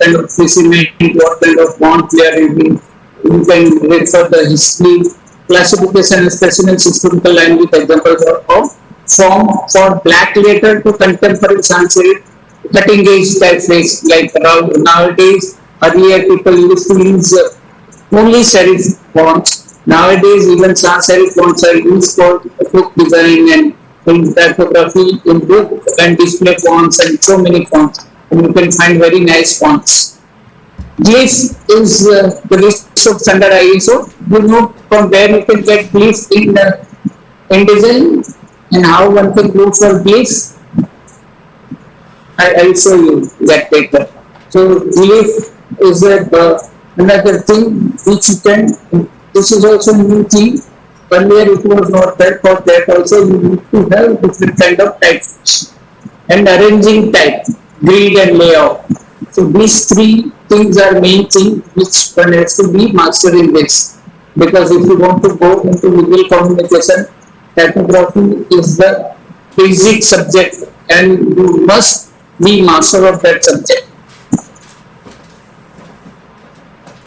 kind of specimen, what kind of font we are using. You can refer the history, classification, and specimen systemical line with examples of form for black letter to contemporary sans serif cutting edge typeface. Like around nowadays, earlier people used to use only serif fonts. Nowadays, even sans serif fonts are used for book design and in typography, in book and display fonts, and so many fonts. And you can find very nice fonts. Glyph is the list of standard ISO. You know from where you can get glyph in InDesign and how one can go for glyph. I will show you that paper. So glyph is another thing which you can. This is also a new thing. Earlier it was not there. For that also you need to have different kind of types and arranging type, grid and layout. So these three things are main thing which one has to be mastered in this. Because if you want to go into visual communication, typography is the basic subject and you must be master of that subject.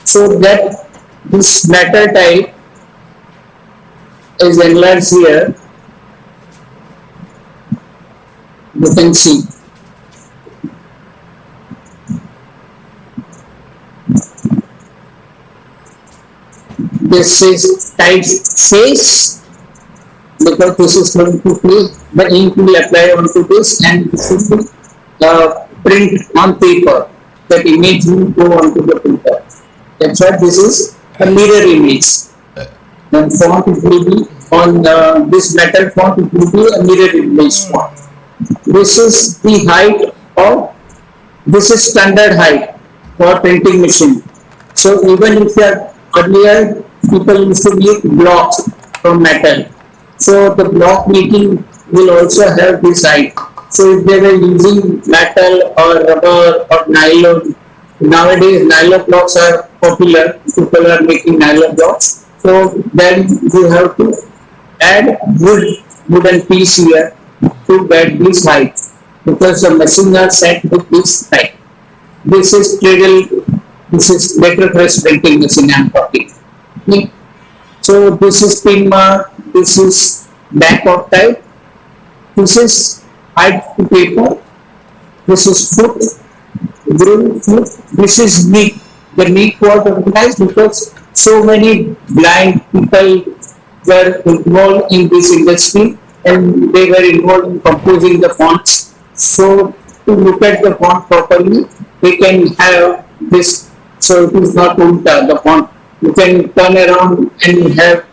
So that this matter type is enlarged here. You can see. This is typeface because this is going to be the ink will apply onto this and this will be print on paper. That image will go onto the paper. That's why this is a mirror image. The font it will be on this metal font, it will be a mirror image font. This is the height of, this is standard height for printing machine. So even if you are earlier people used to make blocks from metal. So the block making will also have this height. So if they were using metal or rubber or nylon, nowadays nylon blocks are popular. People are making nylon blocks. So then you have to add wooden piece here to get this height because the machines are set with this height. This is cradle, this is letterpress printing machine I am talking. Okay. So this is pin mark, this is back of type, this is height to paper, this is foot, groove foot, this is neck. The neck was organized because so many blind people were involved in this industry and they were involved in composing the fonts. So to look at the font properly, they can have this. So it is not ulta, the font. You can turn around and have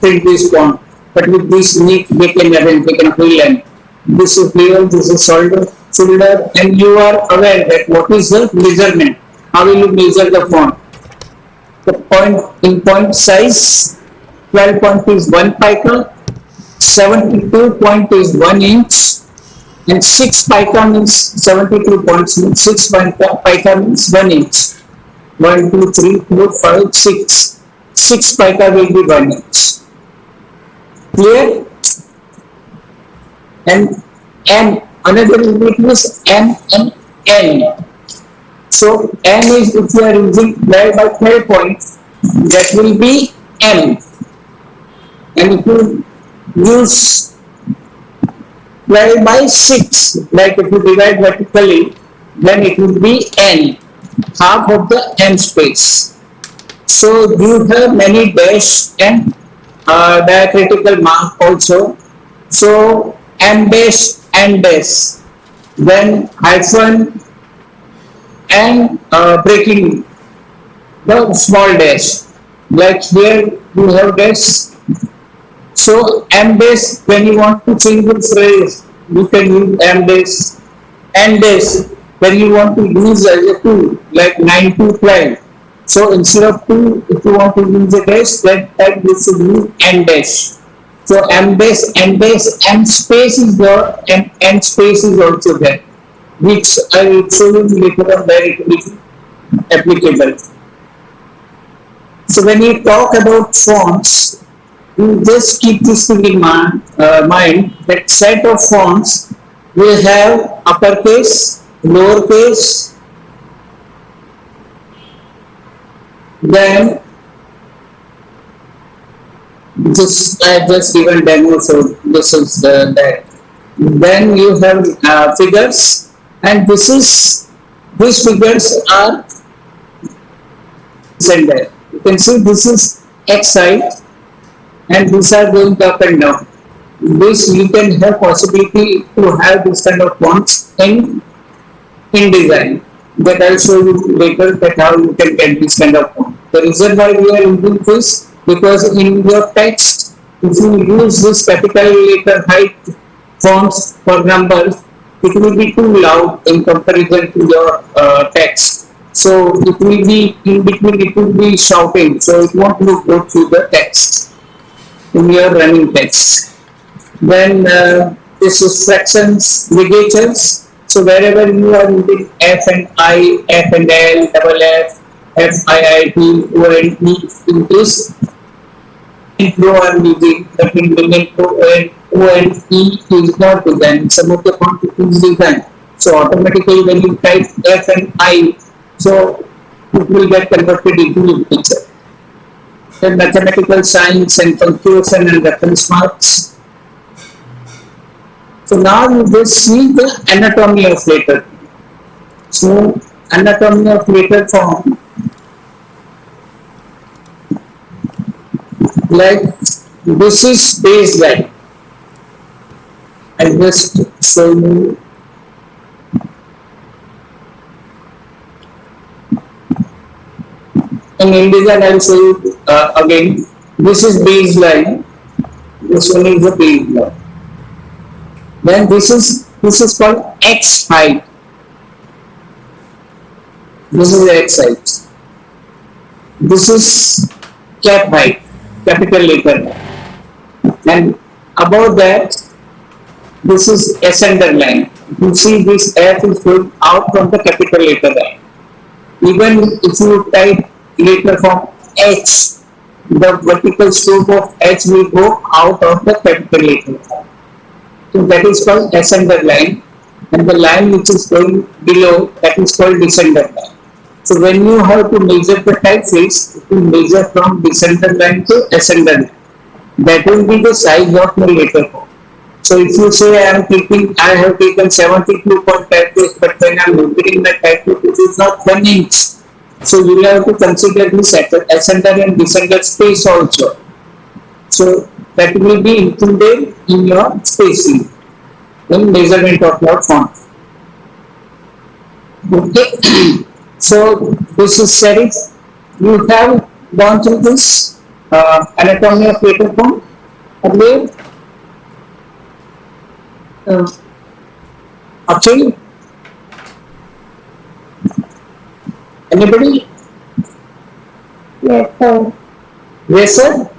print this font. But with this neck, they can arrange, they can fill in. This is real, this is shoulder, and you are aware that what is the measurement. How will you measure the font? The point size, 12 point is 1 pica, 72 point is 1 inch, and 6 pica means 72 points means 6 pica means 1 inch. 1, 2, 3, 4, 5, 6. 6 pica will be 1 inch. Clear? And another unit is M and N. So M is if you are using 12 by 12 points, that will be M. And if you use 12 by 6, like if you divide vertically, then it will be N, half of the M space. So you have many dash and diacritical mark also. So M dash, N dash, then hyphen and breaking the small dash. Like here you have dash. So M dash, when you want to change the phrase, you can use M dash. N dash, when you want to use as a 2, like 9 to 12. So instead of 2, if you want to use a dash, then you should use N dash. So M dash, N dash, M space is there, and N space is also there, which I will show you later on where it will be applicable. So when you talk about fonts, you just keep this thing in mind that set of fonts will have uppercase, lowercase, Then just I just given demo, so this is that. Then you have figures, and these figures are sender. You can see this is x side, and these are going up and down. This you can have possibility to have this kind of fonts in design. That I'll show you later that how you can get this kind of font. The reason why we are using this because in your text, if you use this capital letter height fonts for numbers, it will be too loud in comparison to your text. So it will be in between, it will be shouting, so it won't look good to the text in your running text. Then this is fractions, ligatures. So wherever you are using F and I, F and L, double F, F, I, T, O, and E in this flow are using, but in limit O and E is not designed. Some of the font is designed. So automatically when you type F and I, so it will get converted into literature. Then mathematical signs and punctuation and reference marks. So now you just see the anatomy of letter. So anatomy of letter form, like this is baseline. I just show you. In InDesign, I will show you again. This is baseline. This one is the baseline. Then this is called X height. This is X height. This is cap height, capital letter. And above that, this is ascender line. You see this F is going out from the capital letter line. Even if you type letter from H, the vertical stroke of H will go out of the capital letter. So that is called ascender line, and the line which is going below, that is called descender line. So when you have to measure the typeface, you measure from descender line to ascender line. That will be the size of the letter form. So if you say I have taken 72 point typeface, but when I am opening the typeface, it is not 1 inch. So you will have to consider this ascender and descender space also. So that will be included in your spacing in measurement of your font. Okay. So this is serif. You have gone through this anatomy of letter form earlier. Actually, anybody? Yes, sir. Yes, sir.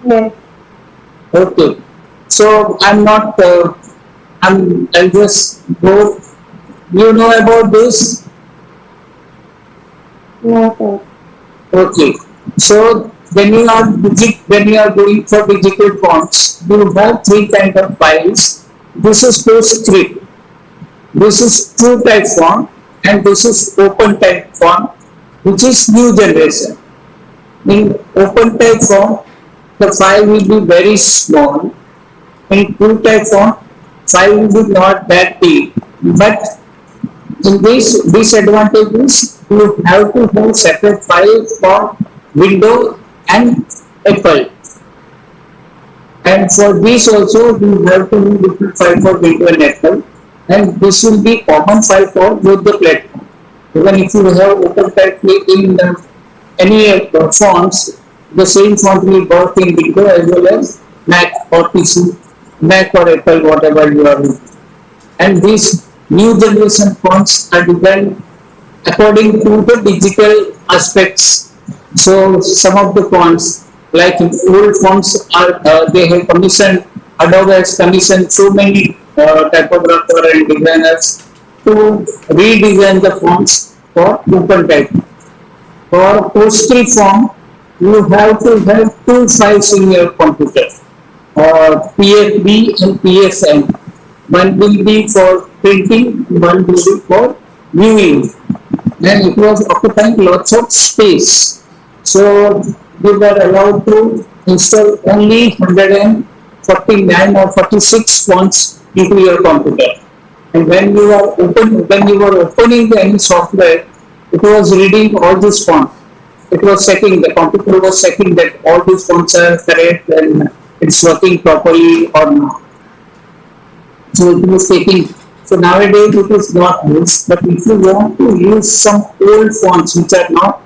Yes. Okay. So I'm not. I'll just go. You know about this? No, sir. Okay. So when you are going for digital fonts, you have three kind of files. This is PostScript. This is true type font, and this is open type font, which is new generation. In open type font, the file will be very small. In true type font, file will be not that big. But in this disadvantage is you have to have separate file for Windows and Apple. And for this also you have to have different file for Windows and Apple. And this will be common file for both the platform. Even if you have open type in any fonts, the same font will work in Windows as well as Mac or PC, Mac or Apple, whatever you are using. And these new generation fonts are designed according to the digital aspects. So some of the fonts, like old fonts, are they have commissioned, Adobe has commissioned so many typographer and designers to redesign the fonts for open type. For PostScript form, you have to have two files in your computer, PFB and PFM. One will be for printing, one will be for viewing. and it was occupying lots of space. So we were allowed to install only 149 or 46 fonts into your computer. And when you were opening any software, it was reading all these fonts. It was checking, the computer was checking that all these fonts are correct and it's working properly or not. So it was taking. So nowadays it is not used, but if you want to use some old fonts which are not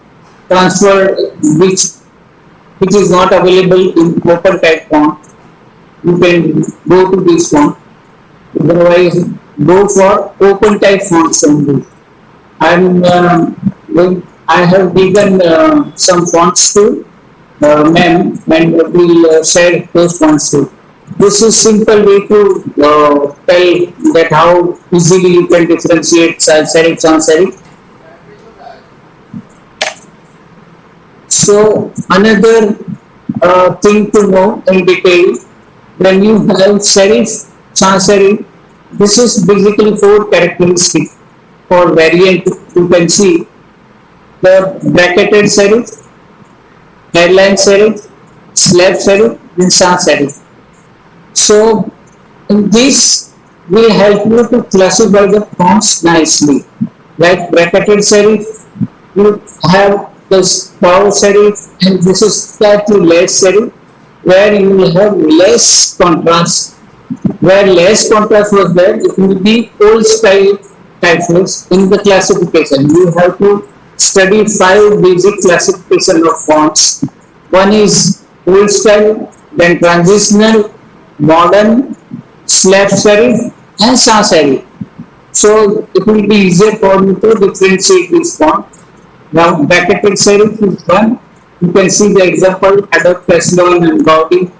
transferred, which is not available in open type font, you can go to this font. Otherwise, go for open type fonts only. And I have given some fonts to men, and will share those fonts too. This is simple way to tell that how easily you can differentiate serif sans serif. So another thing to know in detail, when you have serif sans serif, this is basically four characteristics. For variant, you can see the bracketed serif, hairline serif, slab serif, and sans serif. So in this will help you to classify the fonts nicely. Like bracketed serif, you have this power serif, and this is slightly less serif, where you will have less contrast. Where less contrast was there, it will be old style typeface in the classification. You have to study five basic classification of fonts. One is old style, then transitional, modern, slab serif, and sans serif. So it will be easier for you to differentiate this font. Now bracketed serif is one. You can see the example Adobe Caslon and Gaudi.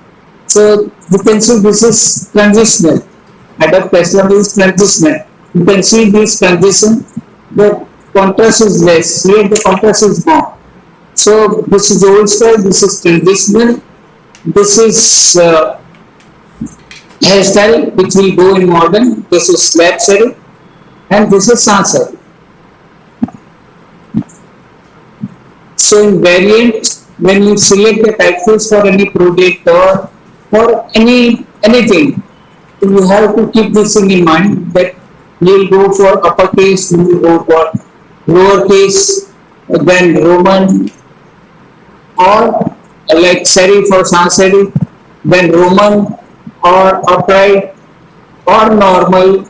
So you can see this is transitional. Adobe Caslon is transitional. You can see this transition. The contrast is less. Here the contrast is more. So this is old style. This is transitional. This is hairstyle which will go in modern. This is slab serif, and this is sans serif. So in variant, when you select the typeface for any project or for anything, you have to keep this in mind that you will go for uppercase, you will go for lowercase, then Roman, or like serif or sans serif, then Roman or upright or normal,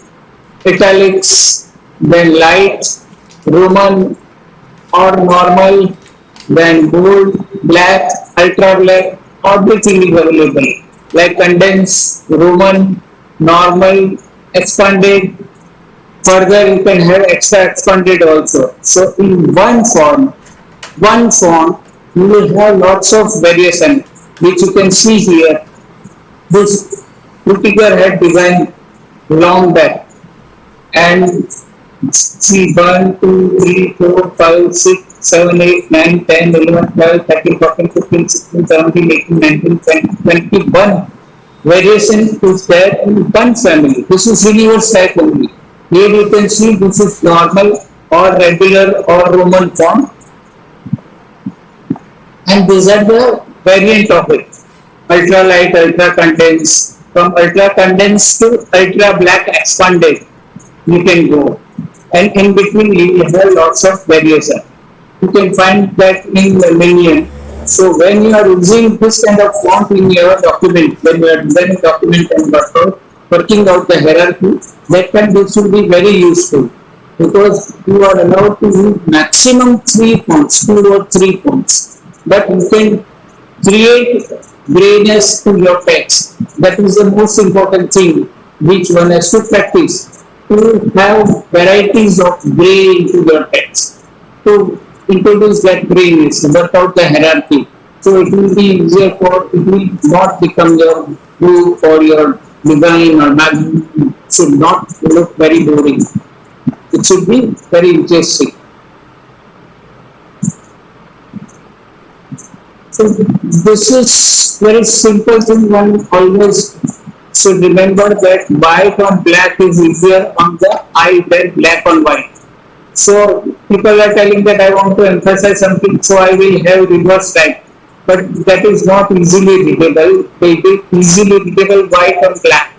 italics, then light, Roman or normal, then bold, black, ultra black, everything is available. Like condense, Roman, normal, expanded. Further, you can have extra expanded also. So in one font, you will have lots of variation, which you can see here. This Frutiger had designed long back, and see 1, 2, 3, 4, 5, 6, 7, 8, 9, 10, 11, 12, 13, 14, 15, 16, 17, 18, 19, 20, 21 variation is there in one family. This is universe type only. Here you can see this is normal or regular or Roman font, and these are the variant of it. Ultra light, ultra condense. From ultra condense to ultra black expanded, you can go. And in between you have lots of variation. You can find that in the minion. So when you are using this kind of font in your document, when you are designing document and working out the hierarchy, that time this will be very useful, because you are allowed to use maximum 3 fonts, 2 or 3 fonts, but you can create grayness to your text. That is the most important thing which one has to practice, to have varieties of gray into your text, to introduce that grayness, work out the hierarchy. So it will be easier it will not become your book or your design or magazine. It should not look very boring. It should be very interesting. So this is very simple thing. One always should remember that white on black is easier on the eye than black on white. So People are telling that I want to emphasize something, so I will have reverse type. But that is not easily readable. It is easily readable white on black.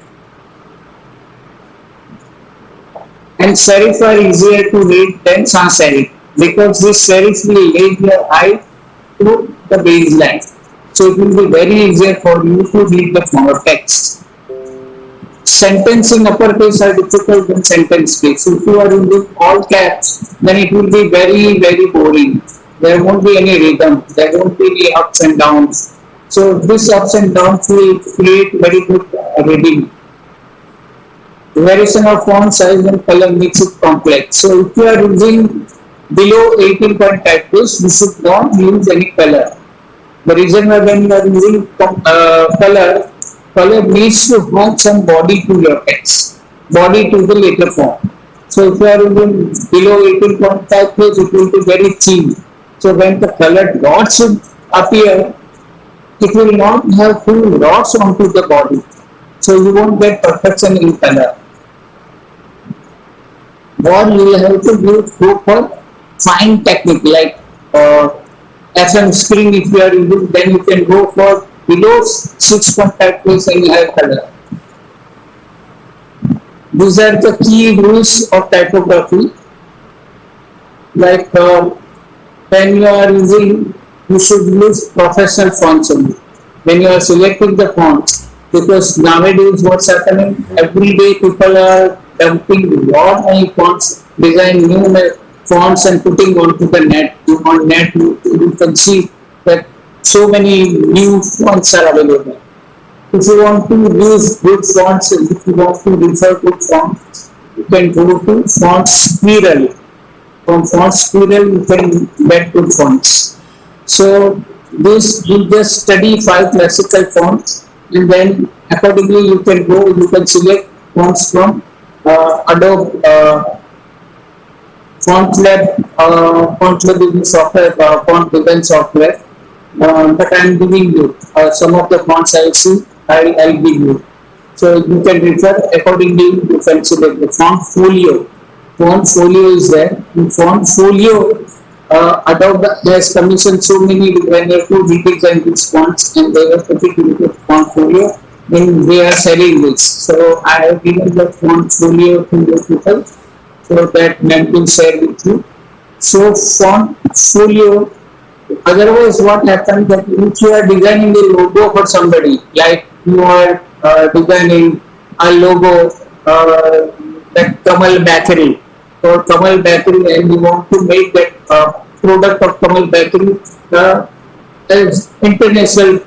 And serif are easier to read than sans serif because this serif will raise your eye to the baseline. So it will be very easier for you to read the text. Sentence in uppercase are difficult than sentence case. If you are using all caps, then it will be very, very boring. There won't be any rhythm. There won't be any ups and downs. So this ups and downs will create very good reading. Variation of font size and color makes it complex. So if you are using below 18 point typeface, you should not use any color. The reason why when you are using color needs to have some body to your text, body to the letter form. So if you are using below 18 point typeface, it will be very cheap. So when the colored dots should appear, it will not have full dots onto the body. So you won't get perfection in color. Or you will have to go for fine technique like FM screen if you are using, then you can go for below 6.5 place and you have color. These are the key rules of typography. Like when you are using, you should use professional fonts only. When you are selecting the fonts, because nowadays what's happening, every day people are dumping lot many fonts, design new fonts and putting onto the net. On net, you can see that so many new fonts are available. If you want to use good fonts, if you want to refer good fonts, you can go to font spiral. From font spiral, you can get good fonts. So this you just study 5 classical fonts, and then accordingly you can go. You can select fonts from Adobe Font Lab is the software, font design software. But I am giving you some of the fonts I see. I'll give you. So you can refer accordingly. You can select the font folio. Font folio is there. In font folio, Adobe has commissioned so many designers to redesign these fonts, and they have put it into font folio. Then they are selling this. So I have given the font folio to the people so that men will share with you. So font folio. Otherwise, what happens that if you are designing a logo for somebody, like you are designing a logo that Kamal Bakery or Kamal Bakery, and you want to make that product of Kamal Bakery as international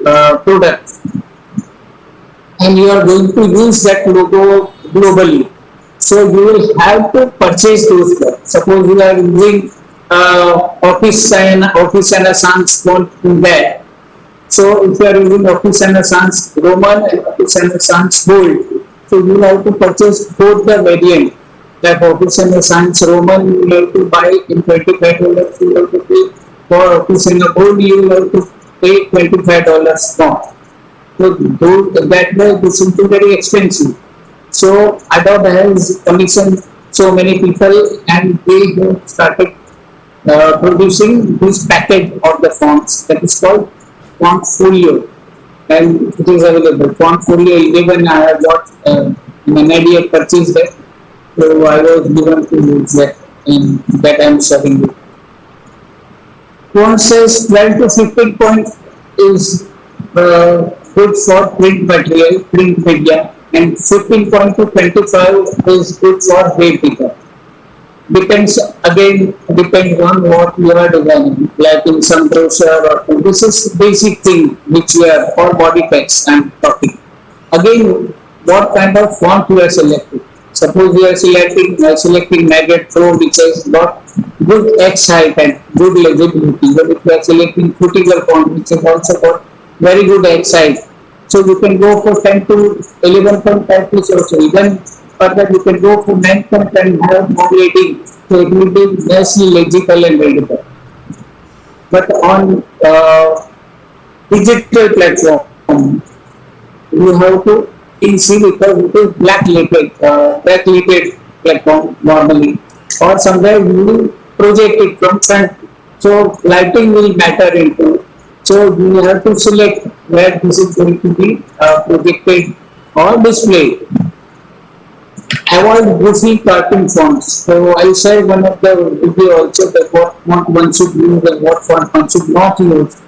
product, and you are going to use that logo globally. So you will have to purchase those products. Suppose you are using Office and a Sans font in there. So if you are using Office and a Sans Roman and Office and a Sans Bold, so you will have to purchase both the variant. Like Office and a Sans Roman, you will have to buy in $25. You will have to pay for Office and a Bold, you will have to pay $25 more. So that way this will be very expensive. So Adobe has commissioned so many people, and they have started producing this package of the fonts that is called Font Folio, and it is available. Font Folio 11 I have got an idea purchased it, so I was given to use that, and that I am sharing it. Font size 12 to 15 point is good for print material, print media, and 15 point to 25 is good for web paper. Depends on what you are designing. Like in some brochure or this is basic thing which you are for body text I'm talking. Again, what kind of font you are selecting? Suppose you are selecting Magnet Pro, which has got good X height and good legibility. But if you are selecting Footical font, which has also got very good X height, so you can go for 10 to 11 point typeface also. Even further, you can go for 9 point and have more rating, so it will be less legible and readable. But on digital platform, you have to see because it is black-leaded platform normally, or somewhere you project it from front. So lighting will matter into. So you have to select where this is going to be projected or displayed. Avoid goofy cartoon fonts. So I'll share one of the video also that what font one should use and what font one should not use.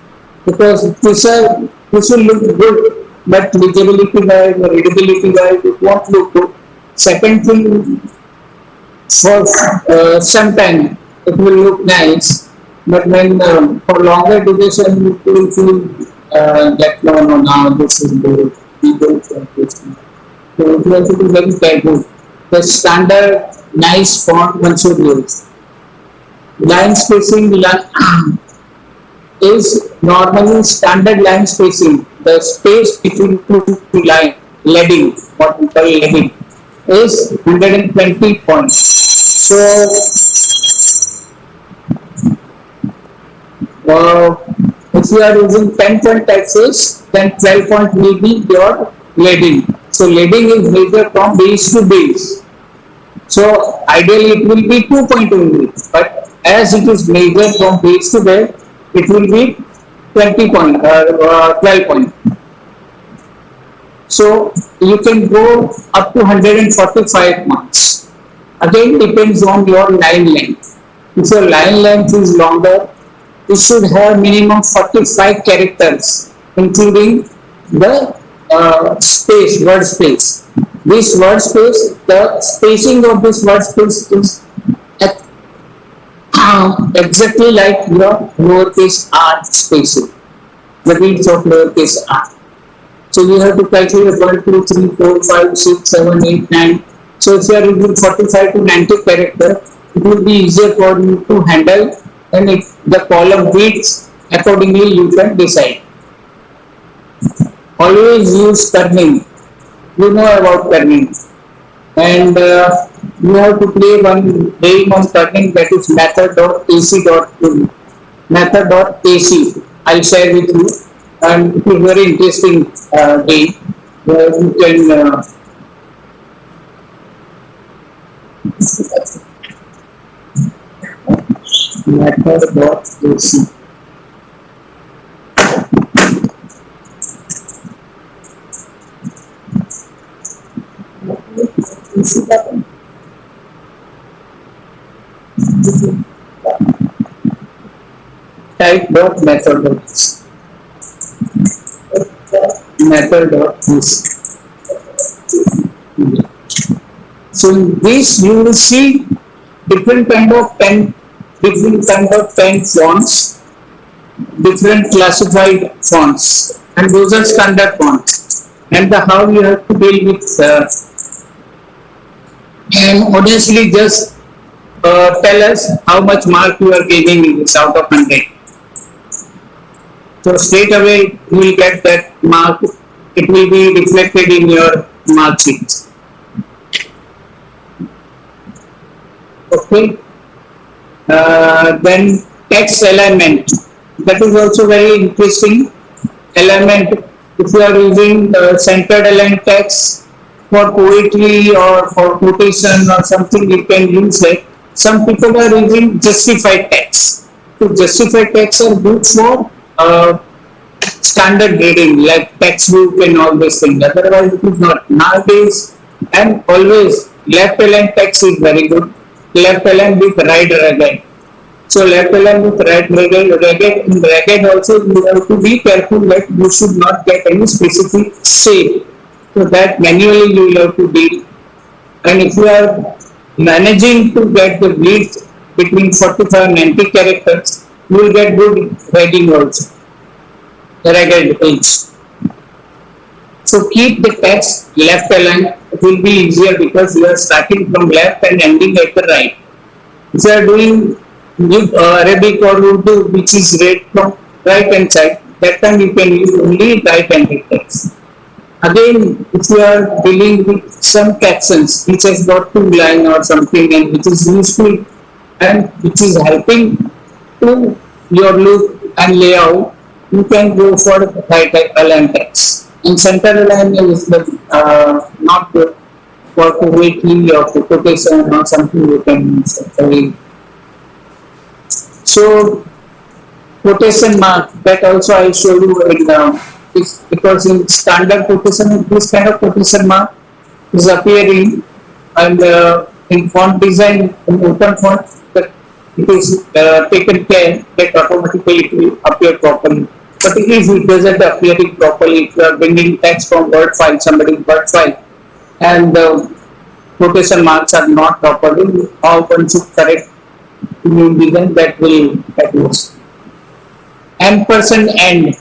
Because this will look good, but legibility wise or readability wise it won't look good. Second thing, for some time it will look nice, but when for longer duration you will feel that no, now this is good. We don't want this. So you have to be very careful. The standard nice font one should use. Line spacing is normally standard line spacing. The space between two lines, leading, what we call leading, is 120 points. So, uh, if you are using 10 point typeface, then 12 point will be your leading. So, leading is measured from base to base. So ideally it will be 2 point only, but as it is measured from base to base, it will be 20 point, 12 point. So you can go up to 145 marks. Again depends on your line length. If your line length is longer, you should have minimum 45 characters, including the word space. This word space, the spacing of this word space is exactly like your lowercase r spacing, the reads of lowercase r. So you have to calculate 1, 2, 3, 4, 5, 6, 7, 8, 9. So if you are using 45 to 90 character, it will be easier for you to handle, and if the column width accordingly you can decide. Always use kerning. You know about kerning, and you have to play one game on kerning, that is method.ac. Method.ac I'll share with you, and it is very interesting game where you can method.ac. Type dot method.this. So in this you will see different kind of pen fonts, different classified fonts, and those are standard fonts. And the how you have to deal with and honestly just tell us how much mark you are giving in this out of 100. So straight away you will get that mark. It will be reflected in your mark sheet. Okay. Then text alignment. That is also very interesting. Alignment. If you are using centered aligned text for poetry or for quotation or something, you can use it. Some people are using justified text. So justified texts are good for standard grading like textbook and all these things. Otherwise, it is not. Nowadays, and always, left aligned text is very good. Left aligned with right ragged. So left aligned with right ragged. In ragged also, you have to be careful that you should not get any specific shape. So that manually you will have to deal. And if you are managing to get the width between 45 and 90 characters, you will get good writing also. Ragged edge. So keep the text left aligned. It will be easier because you are starting from left and ending at the right. If you are doing Arabic or Urdu, which is read from right hand side, that time you can use only right handed text. Again, if you are dealing with some captions which has got two line or something and which is useful and which is helping to your look and layout, you can go for right aligned text. And center alignment is not good for poetry or for quotation or something you can use. So quotation mark that also I show you right now. Because in standard quotation, this kind of quotation mark is appearing, and in font design in open font that it is taken care that automatically it will appear properly. But if it doesn't appearing properly, if you are bringing text from Word file, somebody Word file, and the quotation marks are not properly, how one should correct in design that will that was ampersand end,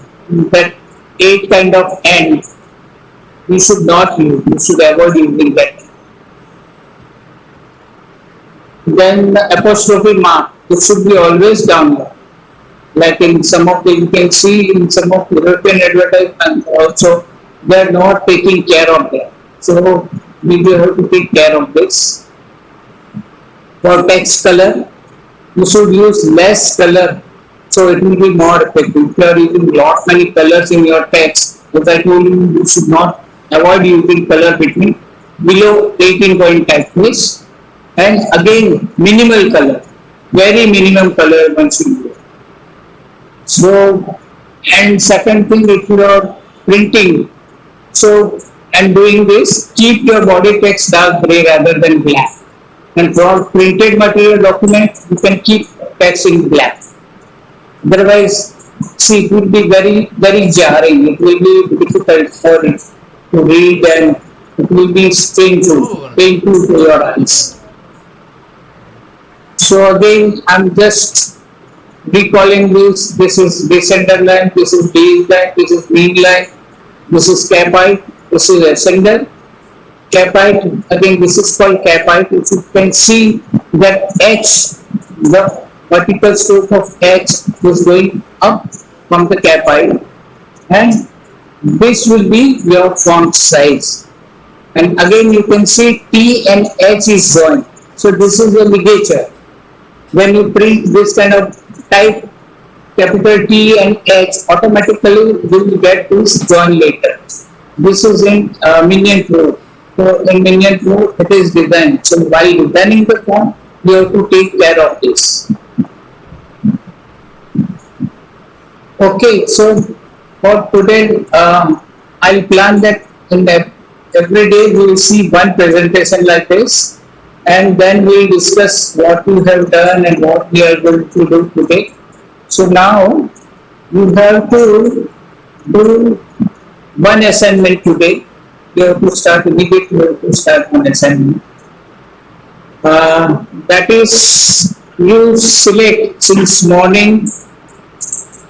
that eight kind of end you should not use, you should avoid using that. Then the apostrophe mark, it should be always downward. Like in some of the, you can see in some of the European advertisements also, they are not taking care of that. So we will have to take care of this. For text color, you should use less color so it will be more effective. If you are using lot many colors in your text, as I told you, you should not avoid using color between below 18 point typeface, and again minimal color, very minimum color one should use. So, and second thing, if you are printing, so and doing this, keep your body text dark gray rather than black. And for printed material document, you can keep text in black. Otherwise, see, it will be very jarring. It will be difficult for it to read, and it will be painful to your eyes. So again, I'm just recalling this. This is descender line, this is base line, this is mean line, this is cap height, this is ascender. Cap height, again this is called cap height. If you can see that H, the vertical stroke of H is going up from the cap height, and this will be your font size. And again you can see T and H is joined. So this is a ligature. When you print this kind of type, capital T and H, automatically you will get this join later. This is in Minion Pro. So in Minion Pro, it is designed. So while designing the font, you have to take care of this. Okay, so for today, I'll plan that in that every day we will see one presentation like this, and then we'll discuss what we have done and what we are going to do today. So now you have to do one assignment today. You have to start immediately. You have to start one assignment. That is, you select since morning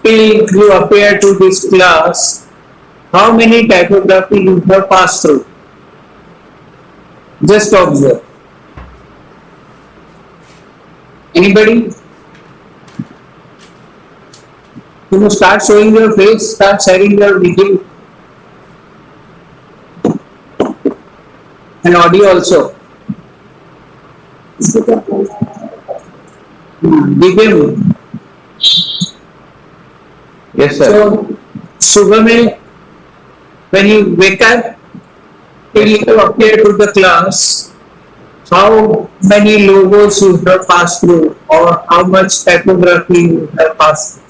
till you appear to this class, how many typography you have passed through. Just observe. Anybody? You start showing your face, start sharing your video and audio also. Begin. Yes, sir. So, Subhamil, when you wake up till you appear to the class, how many logos you have passed through, or how much typography you have passed through?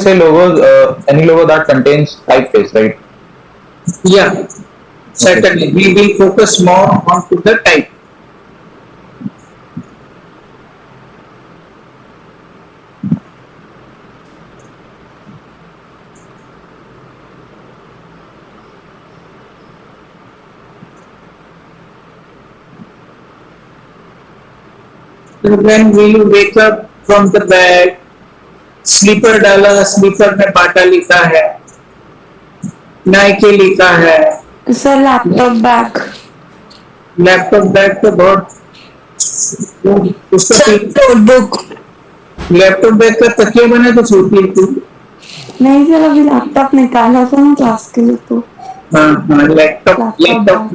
Say logos, any logo that contains typeface, right? Yeah, certainly. We will focus more on to the type. So when will you wake up from the bed? Slipper डाला, slipper में Bata लिखा है, Nike लिखा है, sir laptop bag, laptop bag तो बहुत उसका notebook, laptop bag का तकिया बना तो छोटी थी। नहीं सर अभी लैपटॉप निकाला था ना क्लास के लिए तो। हाँ हाँ, लैपटॉप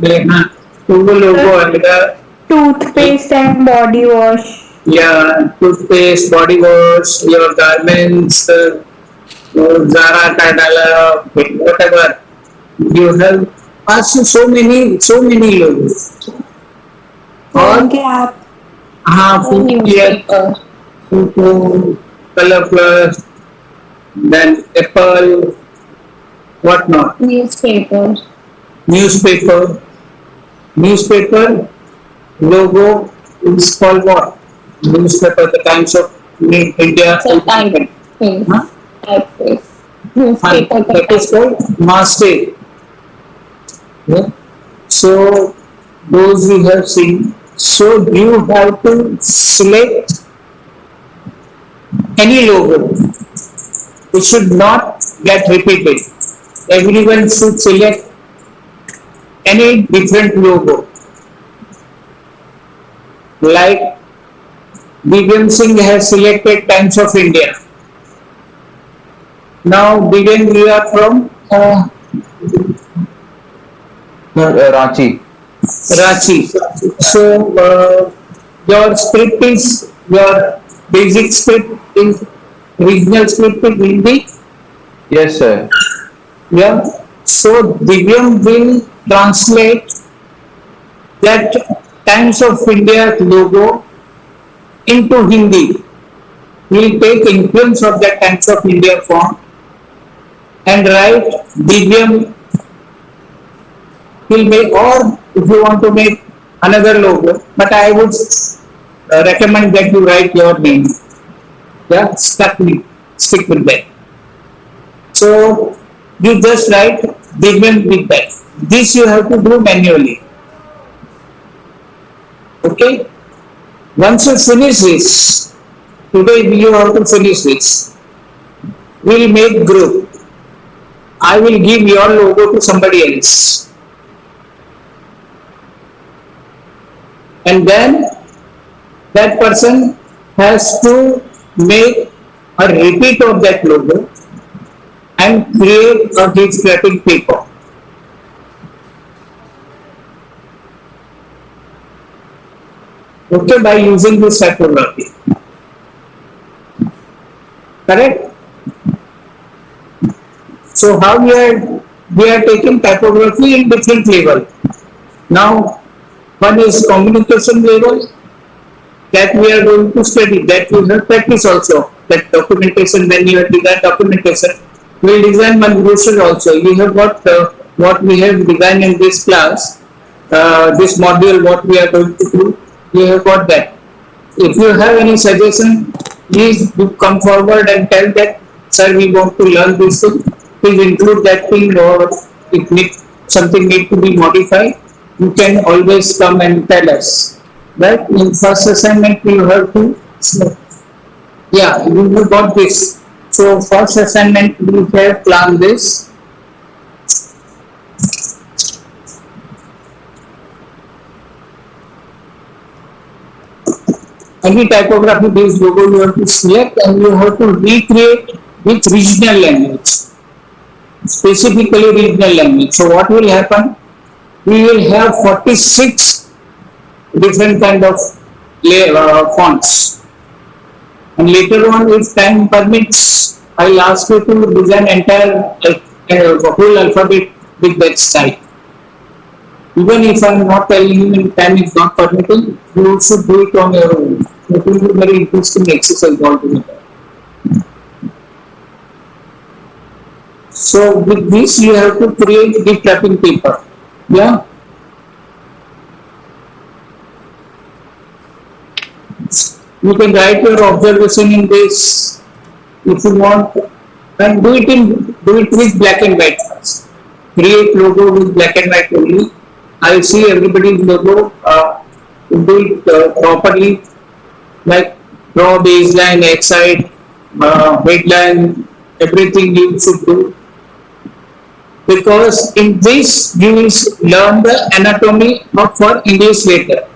में, हाँ तो वो लोगो आएगा। Toothpaste and body wash, Yeah, toothpaste, body wash, your garments, Zara, Kadala, whatever. You have also so many logos. phone और के ऐप हाँ और food clear, newspaper food, color plus, then apple, what not, newspaper newspaper, newspaper logo is called what? Newspaper, the Times of India. Sir type face Huh? Type face And newspaper का that is type called masthead. Yeah. So those we have seen. So you have to select any logo. It should not get repeated. Everyone should select any different logo. Like Bigam Singh has selected Times of India. Now Bigam, you are from Ranchi. Ranchi. So your script is your basic script is regional script is Hindi. Yes, sir. Yeah. So Divyam will translate that Times of India logo into Hindi. He will take influence of that Times of India font and write Divyam will make, or if you want to make another logo, but I would recommend that you write your name. Yeah, stick with that. So you just write Divyam with that. This you have to do manually. Okay. Once you finish this, today you have to finish this. We'll make group. I will give your logo to somebody else. And then that person has to make a repeat of that logo and create a gift wrapping paper. Okay, by using this typography. Correct? So how we are taking typography in different level. Now one is communication level that we are going to study. That we have practice also. That documentation, when you have design documentation, we will design one brochure also. We have got what we have designed in this class, this module, what we are going to do. We have got that. If you have any suggestion, please do come forward and tell that, sir, we want to learn this thing. Please include that thing, or if something need to be modified, you can always come and tell us. Right? In first assignment, you have to, yeah, you have got this. So first assignment, we have planned this. Any typography based logo you have to select and you have to recreate with regional language, specifically regional language. So what will happen? We will have 46 different kind of fonts, and later on, if time permits, I'll ask you to design entire whole alphabet with that style. Even if I'm not telling you and time is not permitting, you should do it on your own. It will be very interesting exercise altogether. So with this you have to create the wrapping paper. Yeah. You can write your observation in this if you want, and do it with black and white first. Create logo with black and white only. I'll see everybody's logo. Do it properly, like draw baseline, X-side, headline, everything you should do. Because in this you will learn the anatomy of for English letter.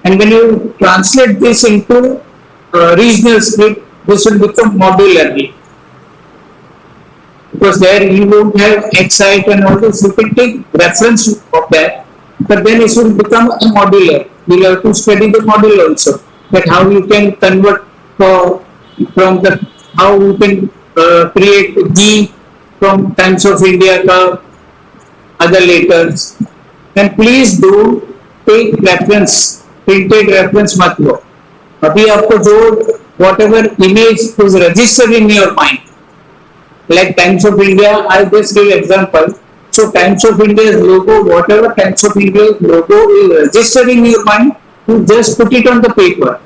And when you translate this into regional script, this will become modularly. Because there you won't have excite and all this, you can take reference of that, but then it will become a modular. You'll have to study the module also, that how you can convert from the, how you can create G from Times of India ka other letters. And please do take reference printed reference मत लो. अभी आपको जो whatever image is registered in your mind, like Times of India, I just give example. So Times of India's logo, whatever Times of India's logo is registered in your mind, you just put it on the paper.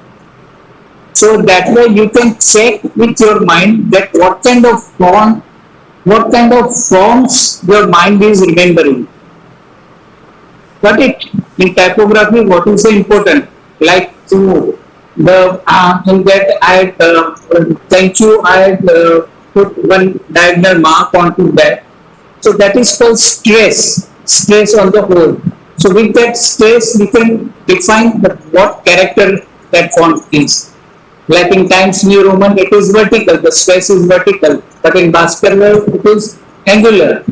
So that way you can check with your mind that what kind of font, what kind of forms your mind is remembering. Got it? In typography, what is important? Like to the in that I thank you. I put one diagonal mark onto that. So that is called stress. Stress on the whole. So with that stress, we can define what character that font is. Like in Times New Roman, it is vertical. The stress is vertical. But in Baskerville, it is angular.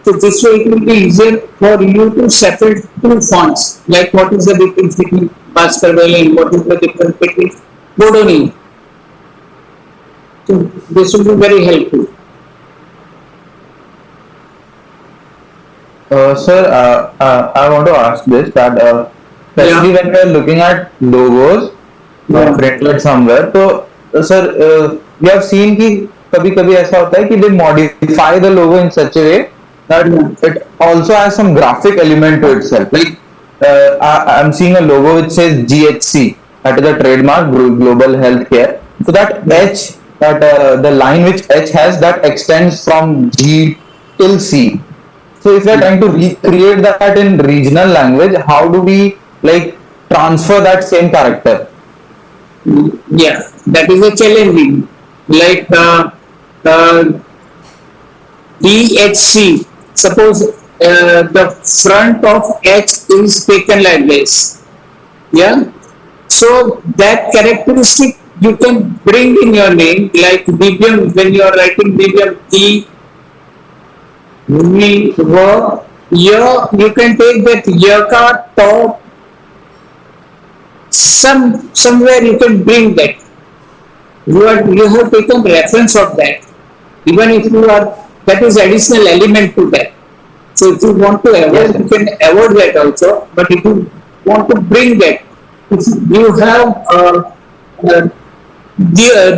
So this way it will be easier for you to separate two fonts. Like what is the difference between Baskerville and what is the difference between Bodoni. So this will be very helpful. Sir, I want to ask this that especially Yeah. when we are looking at logos Yeah. printed somewhere, तो sir we have seen कि कभी कभी ऐसा होता है कि they modify the logo in such a way that Yeah. it also has some graphic element to itself. Like I'm seeing a logo which says GHC, that is a trademark, Global Healthcare. So that H, that the line which H has, that extends from G till C. So if we are trying to recreate that in regional language, how do we like transfer that same character? Yeah, that is a challenging. Like uh, DHC, suppose the front of H is taken like this. Yeah. So that characteristic you can bring in your name, like Vivian, when you are writing Vivian E, V, V, yeah, you can take that yaka top, somewhere you can bring that. You have taken reference of that. Even if you are, that is additional element to that. So if you want to Yes, avoid, sir. you can avoid that also. But if you want to bring that, if you have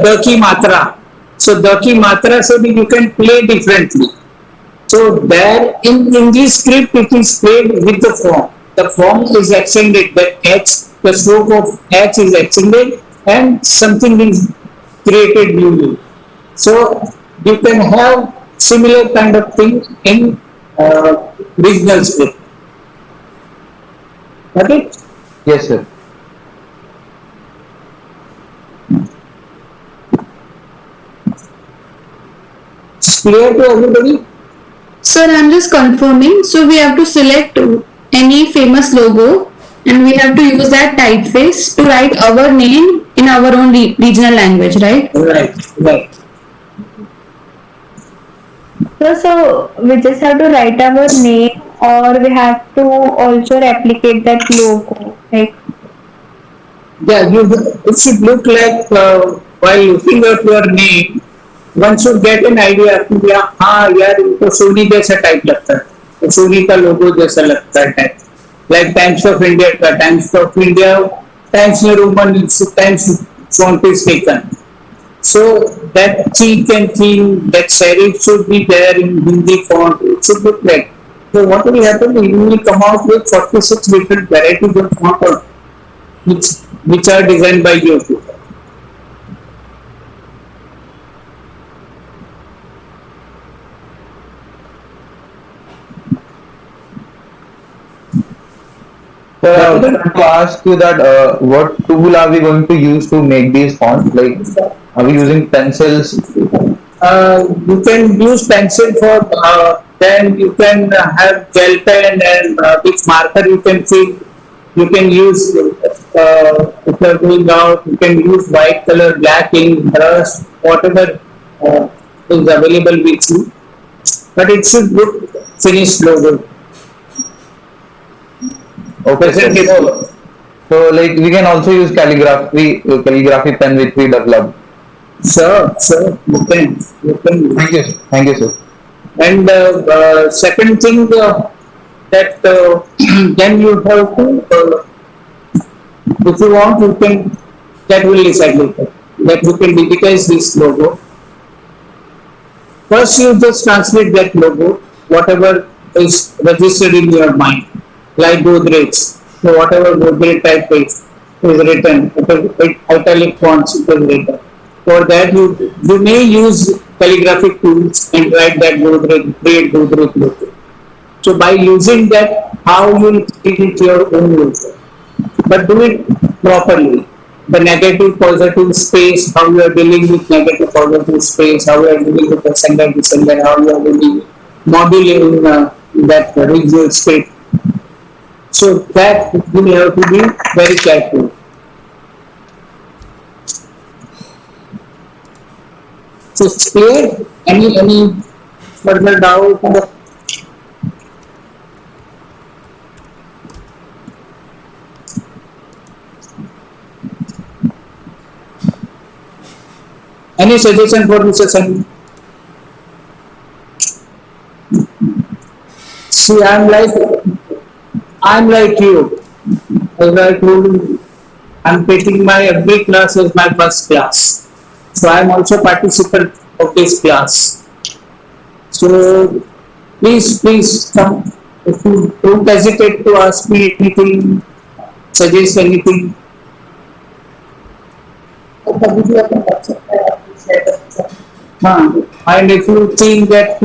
Daki Matra. So Daki Matra, so you can play differently. So there in English script it is played with the form. The form is extended, the H, the stroke of H is extended and something is created newly. So you can have similar kind of thing in regional script. Okay? Yes, sir. It's clear to everybody? Sir, I'm just confirming. So we have to select any famous logo and we have to use that typeface to write our name in our own regional language, right? Right, right. So we just have to write our name or we have to also replicate that logo. Like, Yeah, it should look like while looking at your name, one should get an idea कि हाँ यार इनको सोनी जैसा type लगता है, तो सोनी का लोगो जैसा लगता है type. Like Times of India का Times of India, Times New Roman, Times font is taken. So that cheek and thing, that serif should be there in Hindi font. It should look like. So what will happen? We will come out with 46 different varieties of font which which are designed by you. So I also want to ask you that what tool are we going to use to make these fonts? Like, are we using pencils? You can use pencil for then you can have gel pen and with marker you can fill. You can use if you are going out. You can use white color, black ink, brush, whatever is available with you. But it should look finished logo. Okay, sir. Present it. So like we can also use calligraphy pen which we developed. Sure, you can, you can. Thank you, sir. Thank you, sir. And second thing that then you have to If you want, you can, that will decide later. That you can digitize this logo. First, you just translate that logo, whatever is registered in your mind, like Godrej. So, whatever Godrej is written, italic fonts it is written. For that, you may use calligraphic tools and write that Godrej, create Godrej logo. So, by using that, how you will create your own logo, but do it properly. The negative positive space, how you are dealing with negative positive space, how you are dealing with ascendant descendant, how you are dealing with modeling that regional state. So that you have to be very careful. So it's clear. Any further doubt? Any suggestion for this session? See, I'm like you. As I told you, I'm taking my every class as my first class. So I'm also participant of this class. So please come. If you don't hesitate to ask me anything, suggest anything. And if you think that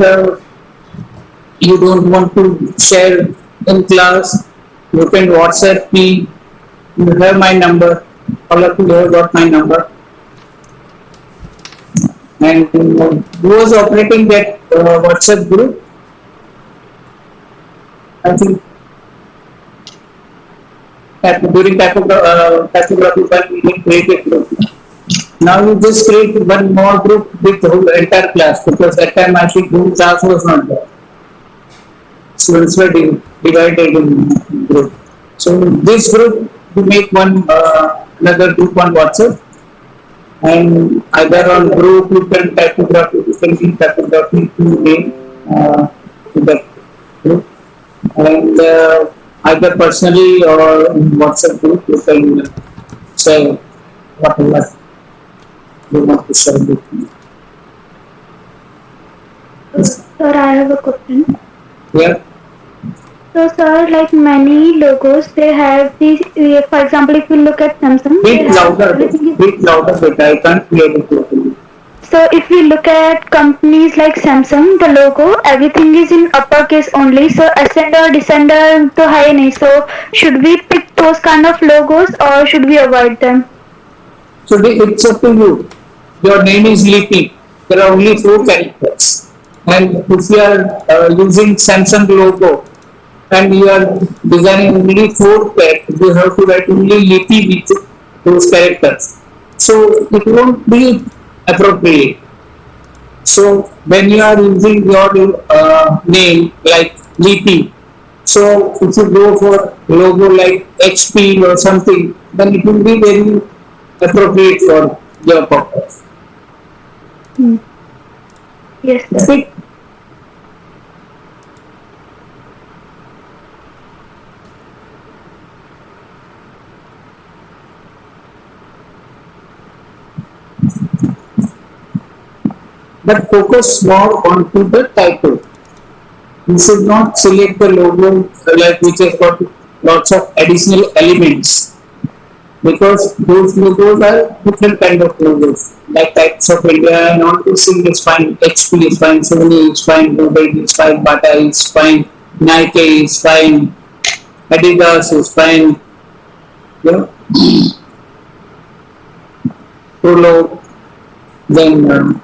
you don't want to share in class, you can WhatsApp me. You have my number. All of you have got my number. And who was operating that WhatsApp group? I think during typography when we didn't create a group. Now you just create one more group with the whole entire class because that time I think whole class was not there. Students were divided in group. So this group we make one another group on WhatsApp, and either on group you can typography, you can give typography to name to that group, and either personally or in WhatsApp group you can share whatever you want to share with me. Sir, I have a question. Yeah. So, sir, like many logos, they have these. For example, if you look at Samsung, they Bit have louder, everything. bit louder, but I can't hear it properly. So, if we look at companies like Samsung, the logo, everything is in uppercase only. So, ascender, descender, to high nahi. So, should we pick those kind of logos or should we avoid them? So it's up to you. Your name is Lipi. There are only 4 characters. And if you are using Samsung logo and you are designing only 4 characters, you have to write only Lipi with those characters. So it won't be appropriate. So when you are using your name like Lipi, so if you go for logo like HP or something, then it will be very appropriate for your purpose. Hmm. Yes, sir. Okay. But focus more onto the title. You should not select the logo like which has got lots of additional elements because those logos are different kind of logos. Like types of India and all this thing is fine. HP is fine, Sony is fine, Mobile is fine, Bata is fine, Nike is fine, Adidas is fine, you know, Polo, then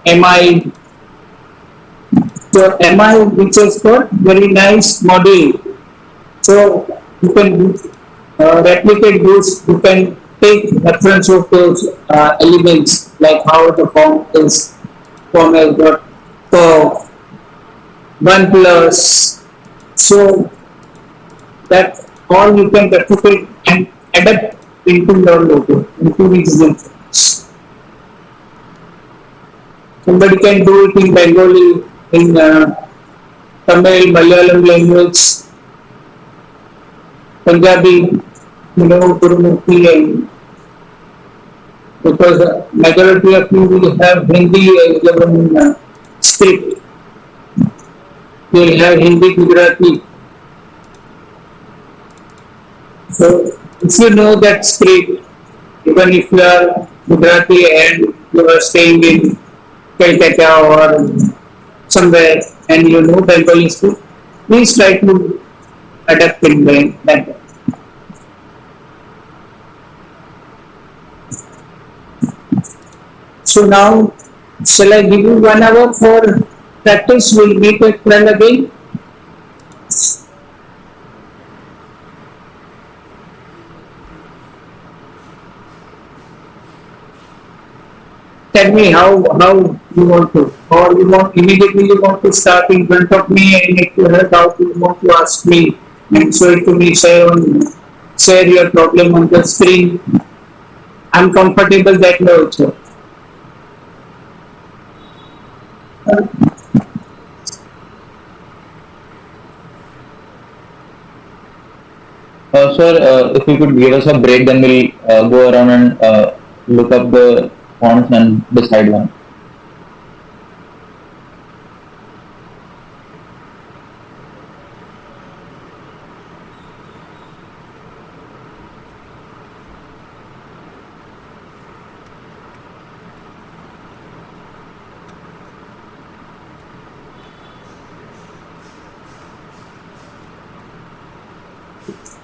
MI. So MI which has got very nice model. So you can replicate those, you can take reference of those elements like how the form has got curve, one plus. So that all you can replicate and adapt into your logo, into regional forms. Somebody can do it in Bengali, in Tamil, Malayalam language, Punjabi. Gurumukhi, and because majority of you will have Hindi as your own script. You will have Hindi, Gujarati. So if you know that script, even if you are Gujarati and you are staying in Calcutta or somewhere and you know Bengali script, please try to adapt in that. So now, shall I give you 1 hour for practice? We'll meet at 12 again. Tell me how you want to, or you want immediately you want to start in front of me, and if you have doubt, you want to ask me and show it to me. Share your problem on the screen. I'm comfortable that way also. Sir, if you could give us a break, then we'll go around and look up the fonts and decide one.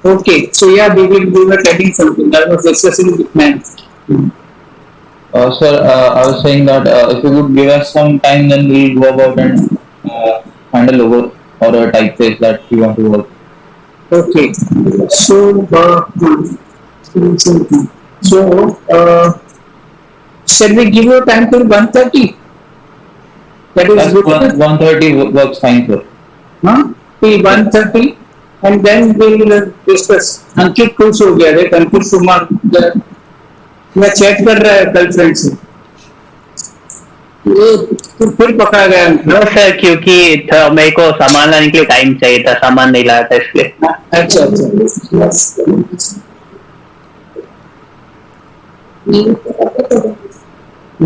Okay, so yeah, we were telling something. I was discussing with man. Sir, I was saying that if you could give us some time, then we'll go about and find a logo or a typeface that you want to work. Okay, so shall we give you time till 1:30? That is That's good. 1:30 works fine, sir. Huh? Till 1:30, and then we will discuss. अंकित खुश हो गया रे, अंकित कुमार मैं chat कर रहा है girlfriend से, ये तू फिर पकड़ा गया अंकित। नो सर, क्योंकि मेरे को सामान लाने के लिए टाइम चाहिए था, सामान नहीं लाया था इसलिए। अच्छा अच्छा,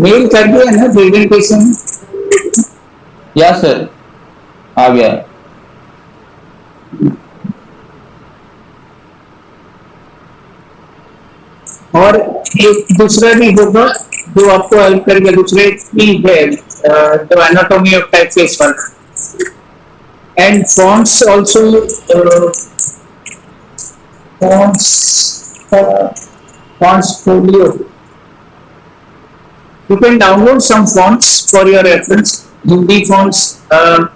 मेल कर दिया ना प्रेजेंटेशन। या सर, आ गया। और एक दूसरा भी होगा जो आपको हेल्प करेगा, दूसरे भी है the anatomy of typeface work and fonts also, fonts fonts folio, you can download some fonts for your reference. Hindi fonts,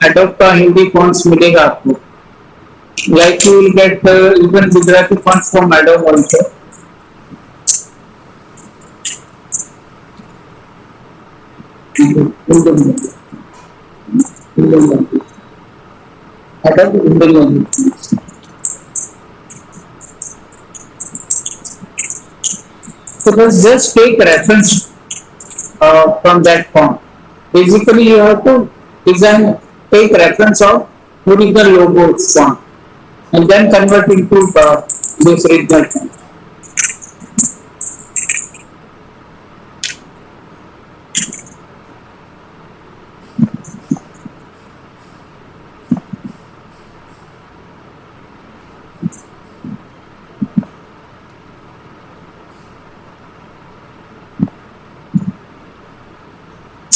Adobe का हिंदी fonts मिलेगा आपको, like you will get even Gujarati fonts from Adobe also. Adobe Indian. So let's just take reference from that font. Basically, you have to take reference of original logo font and then convert into this original font.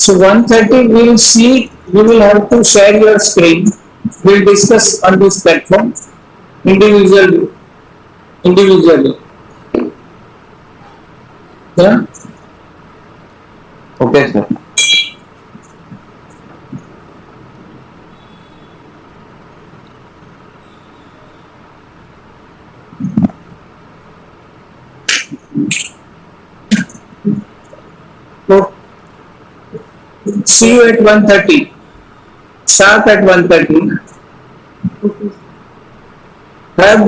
So 1:30 we'll see, you will have to share your screen. We'll discuss on this platform individually. Individually. Yeah. Okay, sir. So see you at 1:30. Sharp at 1:30. Have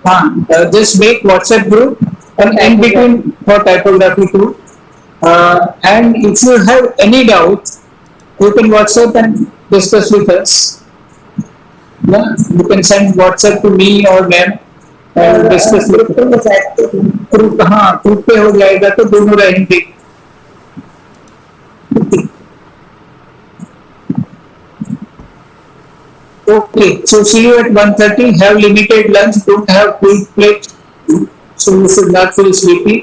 हाँ, yeah, just make WhatsApp group and in between for typography too. And if you have any doubt, You can WhatsApp and discuss with us. Yeah, you can send WhatsApp to me or them and discuss with group हाँ group पे हो जाएगा तो दोनों रहेंगे. Okay, so see you at 1:30. Have limited lunch. Don't have full plate. So you should not feel sleepy.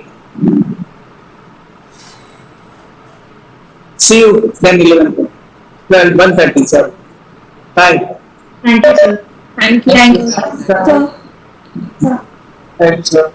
See you then 11. Well, 1:30, sir. Bye. Thank you, sir. Thank you. Thank you. Sir. Thanks, sir.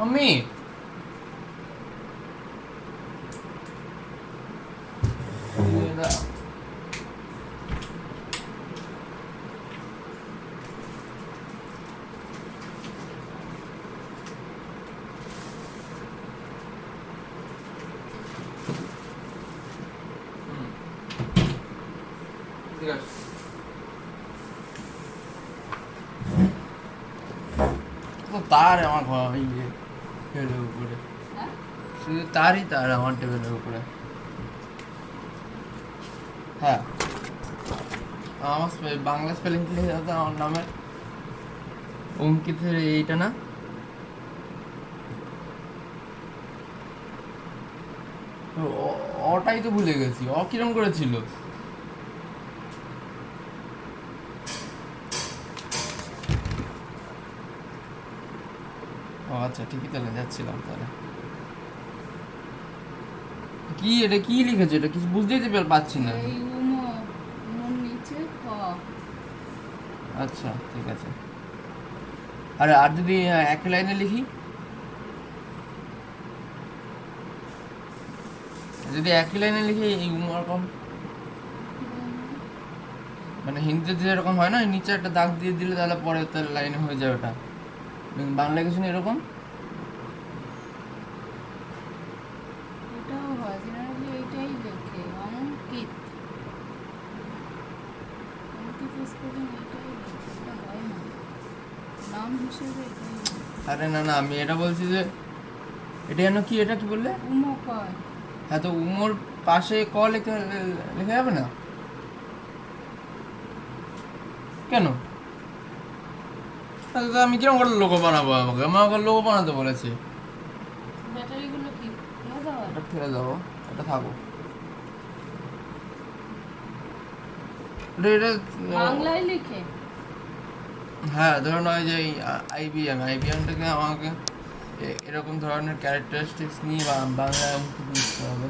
আমি ঠিক আছে তো তার আমার ঘর ইয়ে টেবিলের উপরে শুধু তারই তার আমার টেবিলের উপরে হ্যাঁ আমার বাংলা স্পেলিং লিখে দাও তো আমার নামে অঙ্কিতের এইটা না অটাই তো ভুলে গেছি কিরম করেছিল ও আচ্ছা ঠিকই তাহলে যাচ্ছিলাম তাহলে কি এটা কি লিখেছে এটা কিছু বুঝতেই তো পারছি না আচ্ছা ঠিক আছে আরে আর যদি এক লাইনে লিখি যদি একই লাইনে লিখি এই রকম মানে হিন্দিতে যেরকম হয় না নিচে একটা দাগ দিয়ে দিলে তাহলে পরে তার লাইনে হয়ে যাবে ওটা বাংলা কিছু নেই এরকম আরে না না আমি এটা বলছি যে এটা যেন কি এটা কি বললে হ্যাঁ তো উমোর পাশে ক লেখা লেখা যাবে না কেন তাহলে তো আমি কিরকম করে লোগো বানাবো আমাকে লোগো বানাতে বলেছে এটা ফেলে দেবো এটা থাকো এটা বাংলায় লিখে হ্যাঁ ধরুন ওই যে আইবিএমটাকে আমাকে এরকম ধরনের ক্যারেক্টারিস্টিক্স নিয়ে বাংলায় আমাকে লিখতে হবে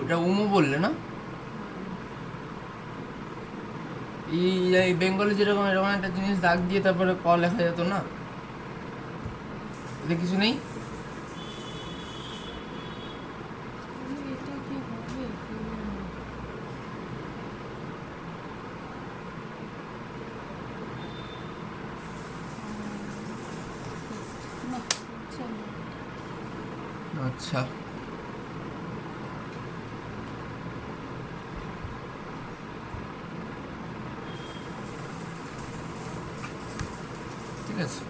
এটা উমো বললে না এই বেঙ্গলে যেরকম এরকম একটা জিনিস দাগ দিয়ে তারপরে ক লেখা যেত না এটা কিছু নেই আচ্ছা ঠিক আছে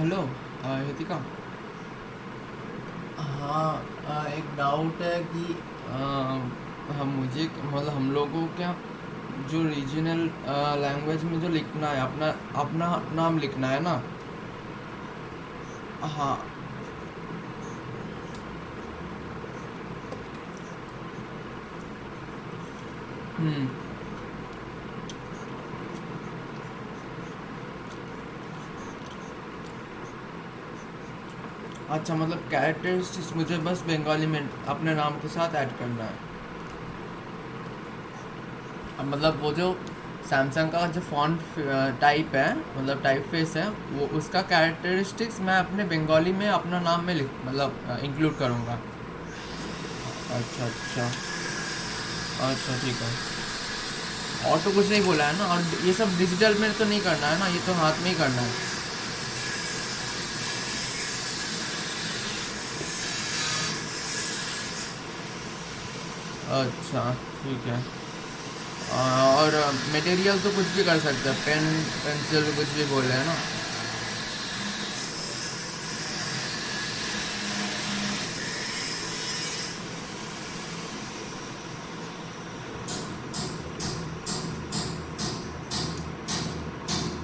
हेलो हितिका। हाँ एक डाउट है कि हम मुझे मतलब हम लोगों को क्या जो रीजनल लैंग्वेज में जो लिखना है अपना अपना नाम लिखना है ना। हाँ। हम्म। अच्छा मतलब कैरेक्टरिस्टिक्स मुझे बस बंगाली में अपने नाम के साथ ऐड करना है। अब मतलब वो जो सैमसंग का जो फॉन्ट टाइप है मतलब टाइप फेस है वो उसका कैरेक्टरिस्टिक्स मैं अपने बंगाली में अपना नाम में लिख मतलब इंक्लूड करूँगा। अच्छा अच्छा। अच्छा ठीक है। और तो कुछ नहीं बोला है ना और ये सब डिजिटल में तो नहीं करना है ना ये तो हाथ में ही करना है। अच्छा ठीक है। और मटेरियल तो कुछ भी कर सकते हैं पेन पेंसिल कुछ भी बोले है ना।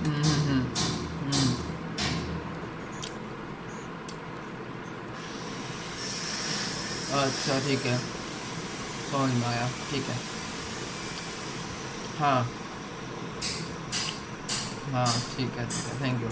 हम्म। अच्छा ठीक है समझ में आया ठीक है। हाँ हाँ ठीक है थैंक यू।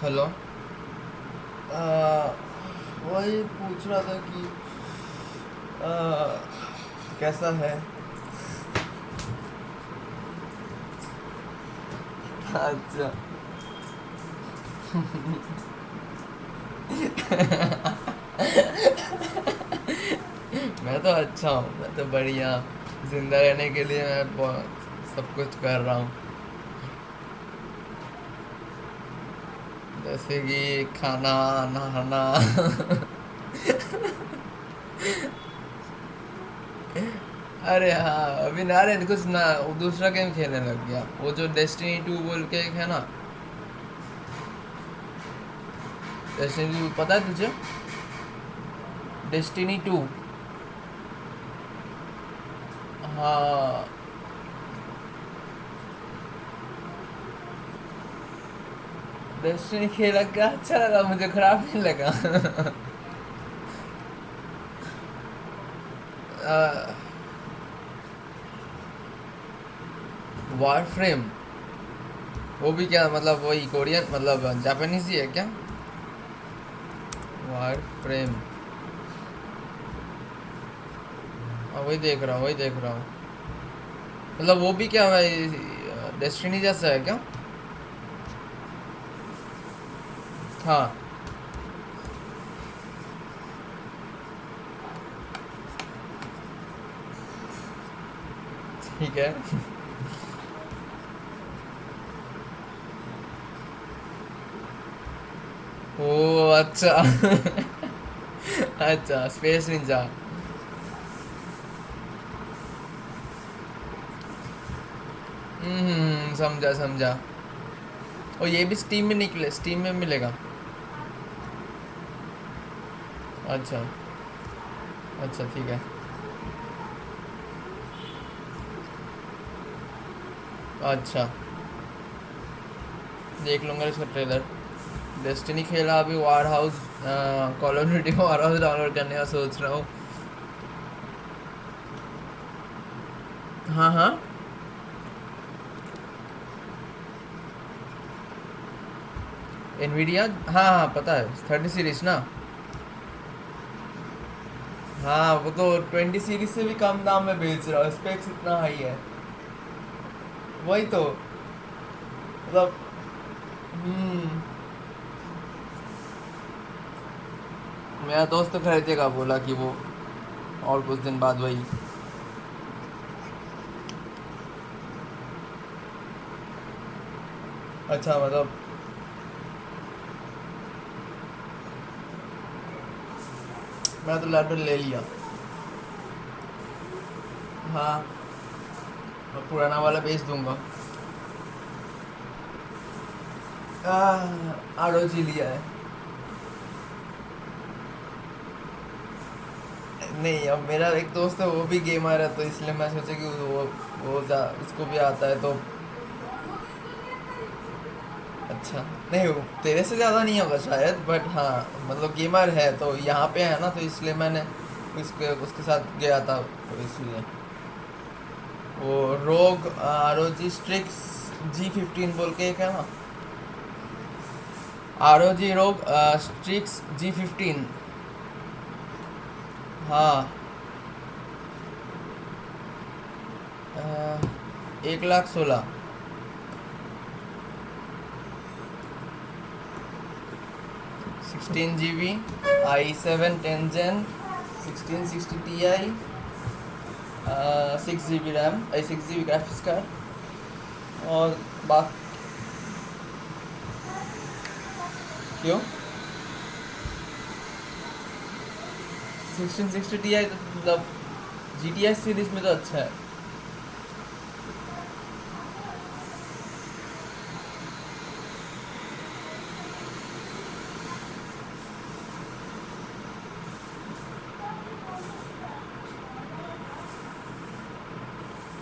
हेलो। वही पूछ रहा था कि कैसा है। अच्छा। मैं तो अच्छा हूँ, मैं तो बढ़िया। जिंदा रहने के लिए मैं सब कुछ कर रहा हूँ, जैसे कि खाना, नहाना। अरे हाँ, अभी ना रे कुछ ना, वो दूसरा गेम खेलने लग गया, वो जो डेस्टिनी 2 बोल के एक है ना। डेस्टिनी 2 पता है तुझे? डेस्टिनी 2। हाँ। डेस्टिनी खेला क्या, अच्छा लगा मुझे, खराब नहीं लगा। वार फ्रेम, वो भी क्या मतलब, वही कोरियन मतलब जापानीज ही है क्या? वार फ्रेम, हाँ वही देख रहा हूँ, वही देख रहा हूँ। मतलब वो भी क्या भाई, डेस्टिनी जैसा है क्या? हाँ। ठीक है। ओ अच्छा। अच्छा, स्पेस निंजा। समझा समझा। और ये भी स्टीम में निकले, स्टीम में मिलेगा? अच्छा। अच्छा ठीक है। अच्छा, देख लूँगा इसका ट्रेलर। डेस्टिनी खेला, अभी War House, Call of Duty War House download करने का सोच रहा हूँ। हाँ हाँ। एनवीडिया, हाँ हाँ पता है, 30 सीरीज ना। हाँ वो तो 20 सीरीज से भी कम दाम में बेच रहा है, स्पेक्स इतना हाई है। वही तो मतलब। हम्म। मेरा दोस्त तो खरीदेगा, बोला कि वो और कुछ दिन बाद वही। अच्छा मतलब मैं तो लैपटॉप ले लिया। हाँ, मैं पुराना वाला बेच दूंगा। ROG लिया है। नहीं, अब मेरा एक दोस्त है वो भी गेमर है, तो इसलिए मैं सोचा कि उसको भी आता है तो अच्छा। नहीं, वो तेरे से ज़्यादा नहीं होगा शायद, बट हाँ मतलब गेमर है तो यहाँ पे है ना, तो इसलिए मैंने उसके उसके साथ गया था, तो इसलिए वो रोग ROG स्ट्रिक्स G15 बोल के एक है ना, ROG रोग स्ट्रिक्स G15। हाँ, 1,16,000। 16 GB, i7 10 Gen, 1660 Ti, 6 GB RAM, 6 GB graphics card. और बात क्यों 1660 Ti तो मतलब GTI सीरीज में तो अच्छा है।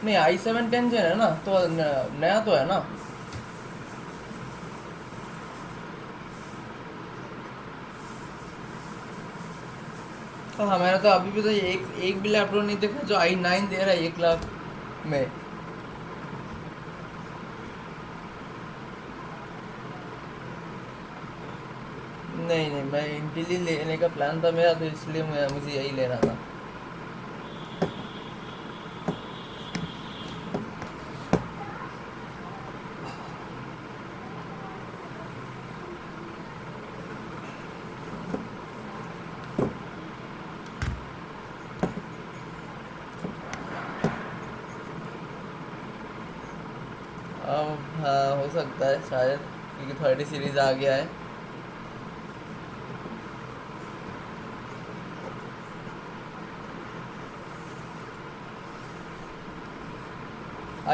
नहीं, i7 10 Gen है ना, तो नया तो है ना। तो हमारा तो अभी भी तो एक भी लैपटॉप नहीं देखा जो i9 दे रहा है 1 लाख में। नहीं नहीं, मैं इंटेल ही लेने का प्लान था मेरा, तो इसलिए मुझे यही लेना था। अब हाँ, हो सकता है शायद, क्योंकि 30 सीरीज आ गया है।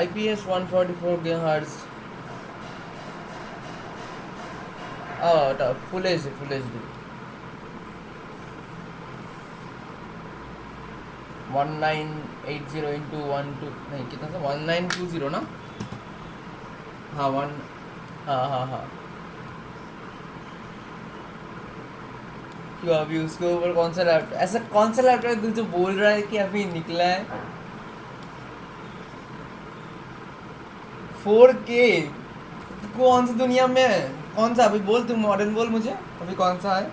IPS 144 GHz। Full H D, full H D 1980 into 12, नहीं कितना था, 1920 ना। हाँ वन, हाँ हाँ हाँ। क्यों अभी उसके ऊपर कौन सा लैपटॉप, ऐसा कौन सा लैपटॉप है जो बोल रहा है कि अभी निकला है 4K? कौन सी दुनिया में है? कौन सा अभी बोल, तुम मॉडल बोल मुझे, अभी कौन सा है?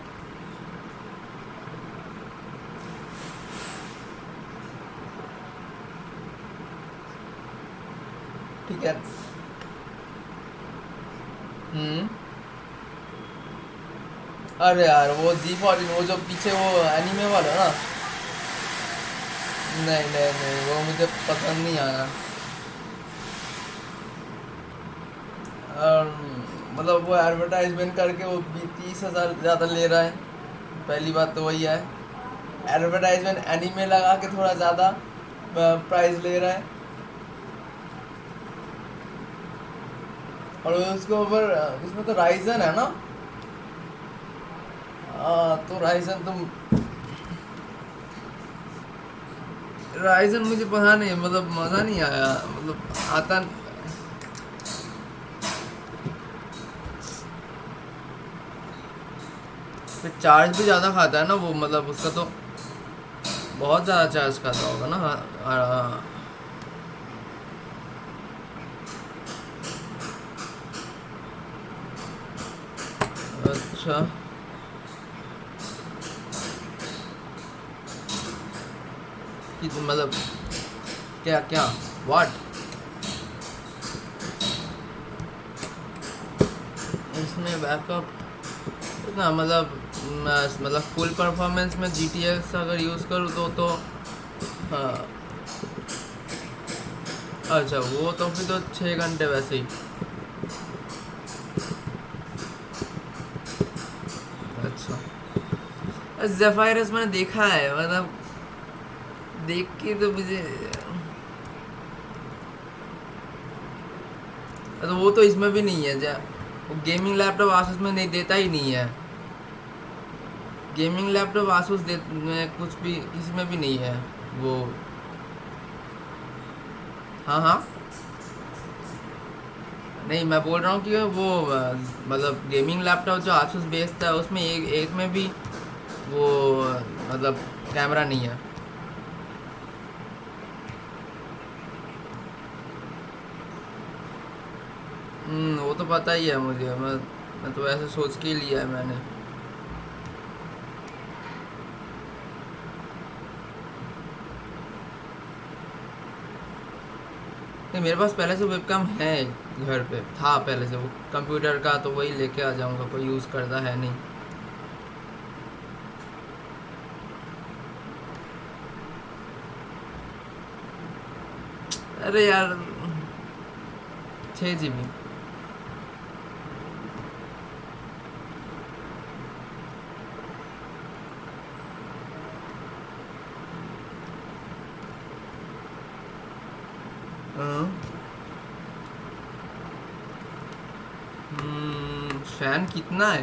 ठीक है। हम्म। अरे यार वो G14, वो जो पीछे वो एनीमे वाला ना। नहीं नहीं नहीं, वो मुझे पसंद नहीं आया। और मतलब वो एडवर्टाइजमेंट करके वो 30,000 ज़्यादा ले रहा है। पहली बात तो वही है, एडवर्टाइजमेंट एनीमे लगा के थोड़ा ज़्यादा प्राइस ले रहा है। और उसके ऊपर उसमें तो राइजन है ना। तो राइजन मुझे पता नहीं, मतलब मज़ा नहीं आया, मतलब आता। फिर चार्ज भी ज़्यादा खाता है ना वो, मतलब उसका तो बहुत ज़्यादा चार्ज खाता होगा ना। अच्छा, कि मतलब क्या क्या व्हाट इसमें बैकअप इतना, मतलब फुल परफॉर्मेंस में GTX अगर यूज़ करूँ तो हाँ। अच्छा, वो तो फिर तो 6 घंटे वैसे ही। अच्छा, जेफायरस मैंने देखा है, मतलब देख के तो मुझे, तो वो तो इसमें भी नहीं है, वो गेमिंग लैपटॉप आसूस में नहीं देता ही नहीं है। गेमिंग लैपटॉप आसूस में कुछ भी किसी में भी नहीं है वो। हाँ हाँ, नहीं मैं बोल रहा हूँ कि वो मतलब गेमिंग लैपटॉप जो आसूस बेचता है उसमें एक एक में भी वो मतलब कैमरा नहीं है। वो तो पता ही है मुझे, मैं तो ऐसे सोच के ही लिया है मैंने। नहीं, मेरे पास पहले से वेबकैम है, घर पे था पहले से वो कंप्यूटर का, तो वही लेके आ जाऊंगा, कोई यूज़ करता है नहीं। अरे यार, 6 GB। फैन कितना है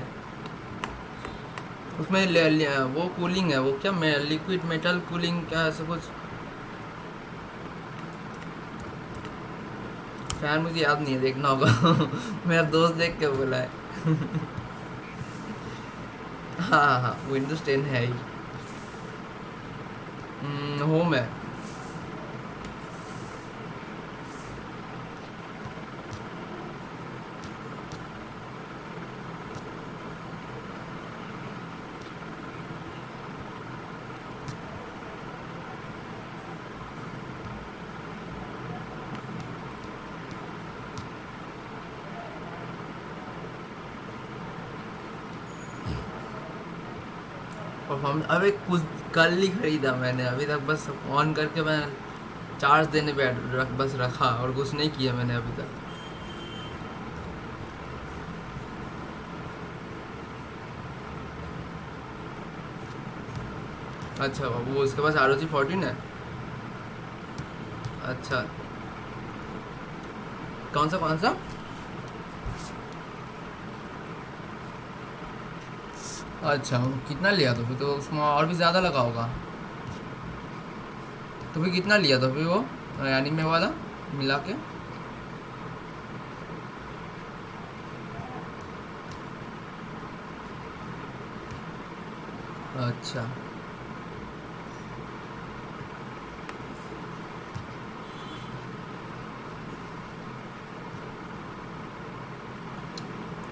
उसमें? वो कूलिंग है, वो क्या लिक्विड मेटल कूलिंग क्या ऐसा कुछ। फैन मुझे याद नहीं है, देखना होगा। मेरा दोस्त देख के बोला है। हाँ हाँ हाँ, विंडोज 10 है ही। होम है। परफॉर्मेंस अबे कुछ कल ही खरीदा मैंने, अभी तक बस ऑन करके मैं चार्ज देने पे बस रखा, और कुछ नहीं किया मैंने अभी तक। अच्छा, वो उसके पास ROG 14 है। अच्छा, कौन सा कौन सा? अच्छा, कितना लिया तो फिर? तो उसमें और भी ज़्यादा लगा होगा। तो फिर कितना लिया तो फिर वो एनीमे वाला मिला के? अच्छा,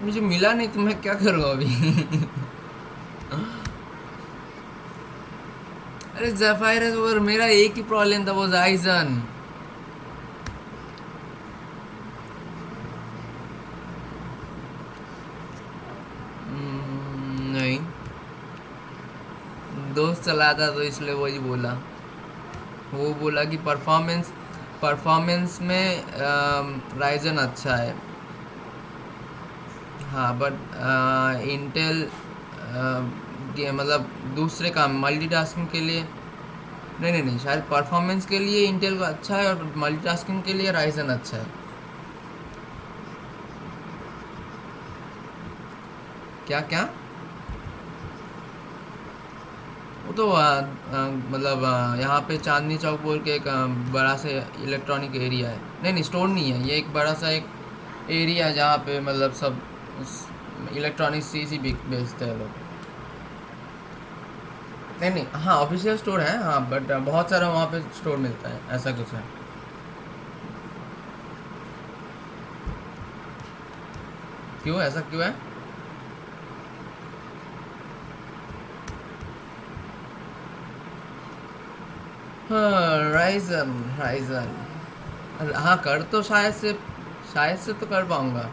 मुझे मिला नहीं तो मैं क्या करूँ अभी? अरे ज़ेफायरस, और मेरा एक ही प्रॉब्लम था, वो जाइजन। नहीं, दोस्त चला था तो इसलिए वही बोला। वो बोला कि परफॉर्मेंस परफॉर्मेंस में राइजन अच्छा है। हाँ, बट इंटेल के मतलब दूसरे काम मल्टीटास्किंग के लिए, नहीं नहीं नहीं, शायद परफॉर्मेंस के लिए इंटेल का अच्छा है, और मल्टीटास्किंग के लिए राइजन अच्छा है। क्या क्या? वो तो मतलब यहाँ पे चांदनी चौक बोल के एक बड़ा सा इलेक्ट्रॉनिक एरिया है। नहीं नहीं, स्टोर नहीं है ये, एक बड़ा सा एक एरिया है जहाँ पे मतलब सब इलेक्ट्रॉनिक चीज़ ही बेचते हैं लोग। नहीं नहीं, हाँ ऑफिशियल स्टोर है, हाँ, बट बहुत सारा वहाँ पे स्टोर मिलता है, ऐसा कुछ है। क्यों, ऐसा क्यों है? हाँ, राइजन राइजन, हाँ कर तो शायद से तो कर पाऊँगा।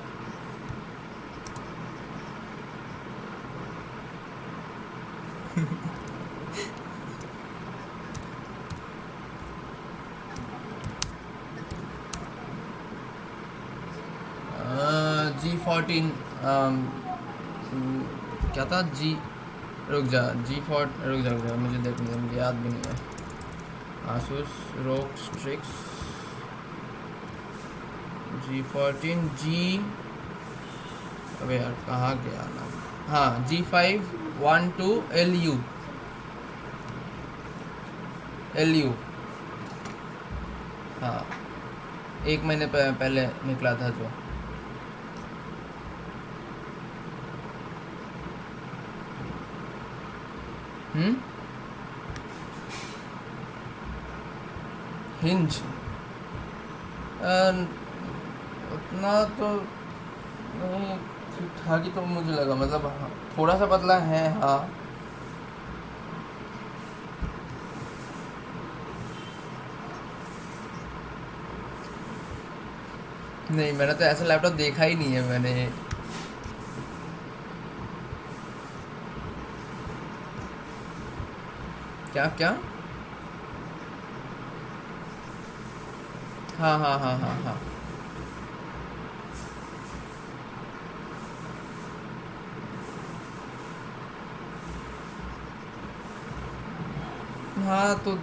G14, क्या था? रुक जा, रुक जा, मुझे देखने दे, मुझे याद भी नहीं है। आसूस रोग स्ट्रिक्स G14 G, अबे यार कहाँ गया नाम। हाँ, G512LU। हाँ, एक महीने पहले निकला था जो। हिंज उतना तो नहीं, ठीक ठाक ही तो मुझे लगा, मतलब हाँ, थोड़ा सा पतला है हाँ। नहीं, मैंने तो ऐसा लैपटॉप देखा ही नहीं है मैंने। क्या क्या? हाँ हाँ हाँ हाँ हाँ। हाँ तो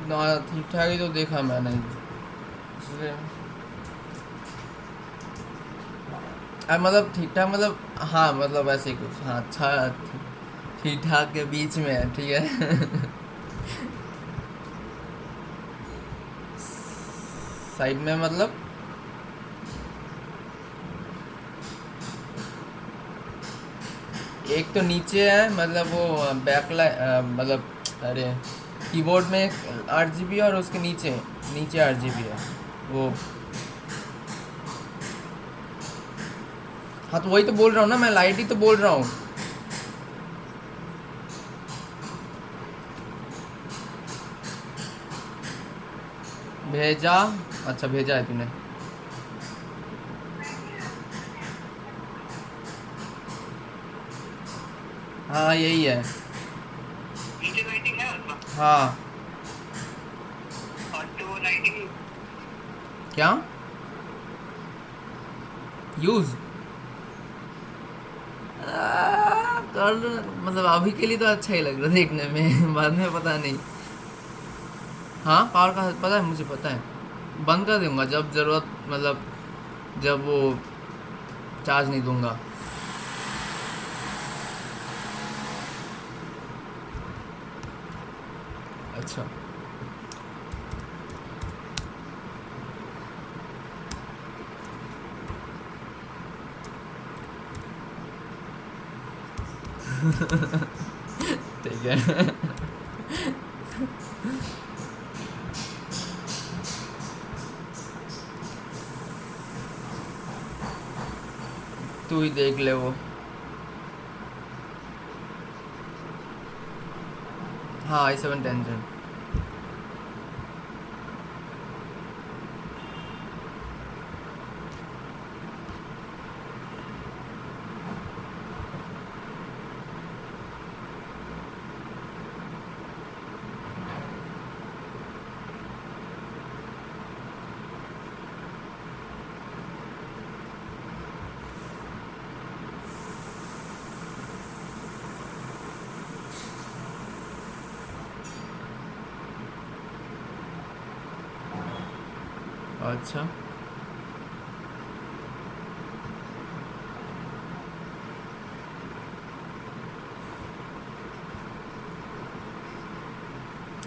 ठीक ठाक ही तो देखा मैंने, इसलिए मतलब ठीक ठाक, मतलब हाँ, मतलब ऐसे ही कुछ, हाँ अच्छा, ठीक ठाक के बीच में है, ठीक है। साइड में मतलब एक तो नीचे है, मतलब वो मतलब अरे कीबोर्ड में 8 GB और उसके नीचे नीचे 8 GB है वो। हाँ तो वही तो बोल रहा हूँ ना, मैं लाइट ही तो बोल रहा हूँ। भेजा, अच्छा भेजा है तूने। हाँ यही है। नीचे लाइटिंग है उसका। हाँ और तो लाइटिंग क्या यूज कर, मतलब अभी के लिए तो अच्छा ही लग रहा है देखने में। बाद में पता नहीं। हाँ पावर का पता है, मुझे पता है। बंद कर दूंगा जब ज़रूरत, मतलब जब वो चार्ज नहीं दूंगा। अच्छा ठीक है। तू ही देख ले वो। हाँ i7 टेंशन। अच्छा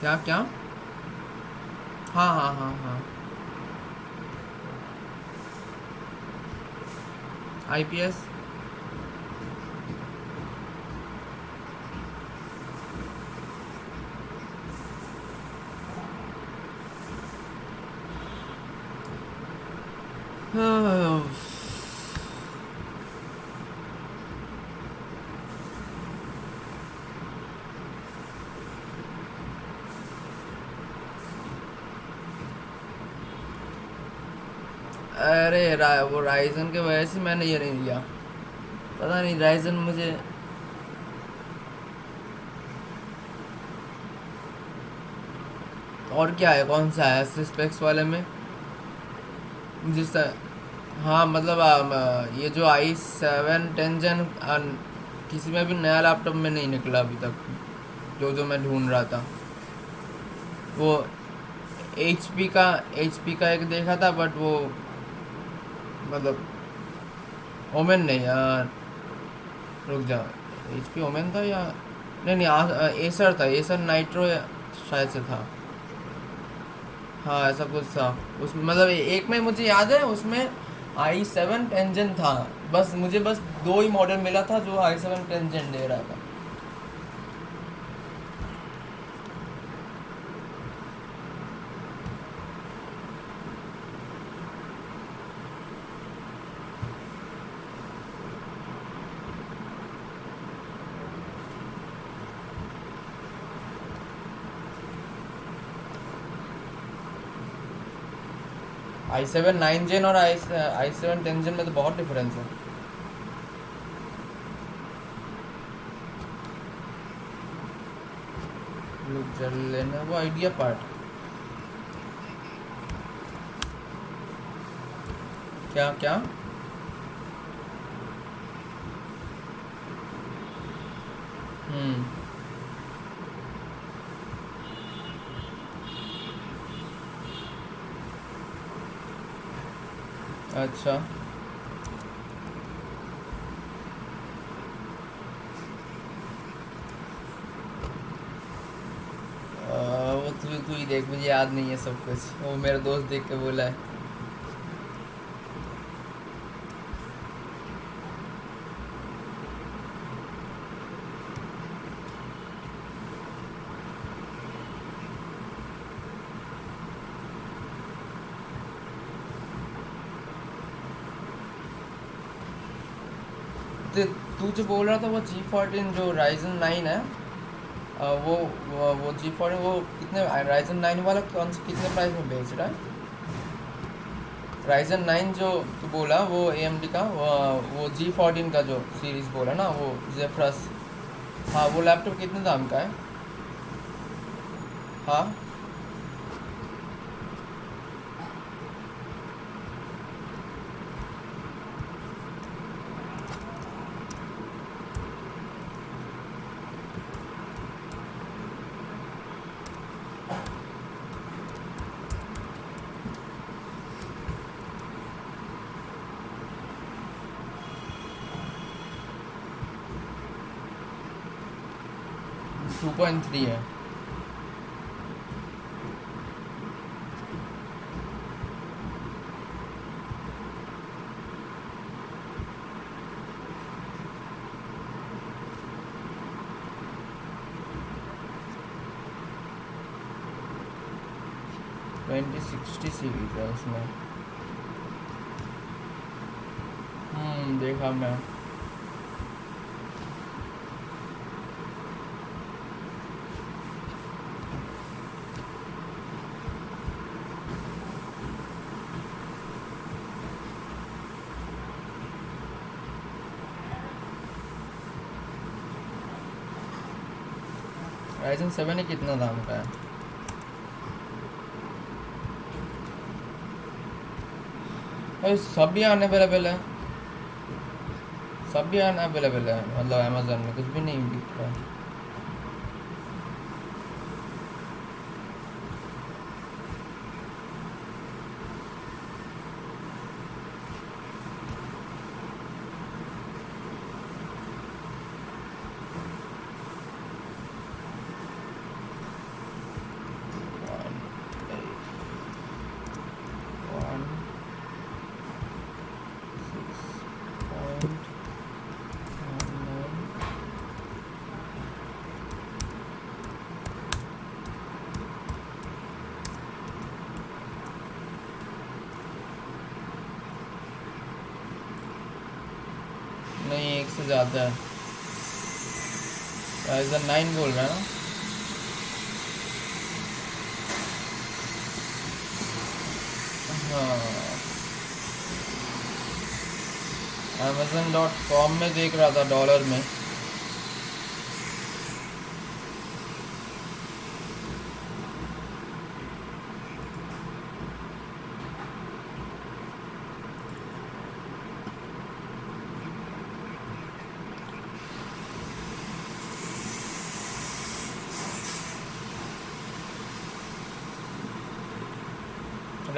क्या क्या? हाँ हाँ हाँ हाँ, IPS। अरे वो राइजन के वजह से मैंने ये नहीं लिया, पता नहीं राइजन मुझे। और क्या है, कौन सा है स्पेक्स वाले में जिस, हाँ मतलब ये जो i7 10 Gen किसी में भी नया लैपटॉप में नहीं निकला अभी तक। जो मैं ढूंढ रहा था वो एच पी का एक देखा था, बट वो मतलब ओमेन नहीं यार, रुक जा, एच पी ओमेन था या नहीं नहीं, एसर था, एसर नाइट्रो शायद से था। हाँ ऐसा कुछ था उसमें, मतलब एक में मुझे याद है उसमें i7 टेंजन था। बस मुझे बस दो ही मॉडल मिला था जो i7 टेंजन दे रहा था। i7 9 जेन और i7 10 जेन में तो बहुत डिफरेंस है। लोग चल लेना वो आइडिया पार्ट। क्या क्या? हम्म। अच्छा। वो तू ही देख, मुझे याद नहीं है सब कुछ, वो मेरा दोस्त देख के बोला है। तो तू जो बोल रहा था वो G14 जो राइजन 9 है, वो G14 वो कितने, राइजन 9 वाला कौन से कितने प्राइस में बेच रहा है? राइजन 9 जो तू बोला वो AMD का, वो G14 का जो सीरीज बोला ना, वो जेफ्रस। हाँ वो लैपटॉप कितने दाम का है? हाँ। टू पॉइंट थ्री है। ट्वेंटी सिक्सटी सीरीज है उसमें। देखा मैं। राइजन 7 ही कितना दाम का है? और सब भी अवेलेबल है, सब भी अवेलेबल है, मतलब अमेजोन में कुछ भी नहीं बिक रहा है। नहीं एक से ज़्यादा है। राइजन 9 बोल रहा है ना? हाँ Amazon.com में देख रहा था डॉलर में।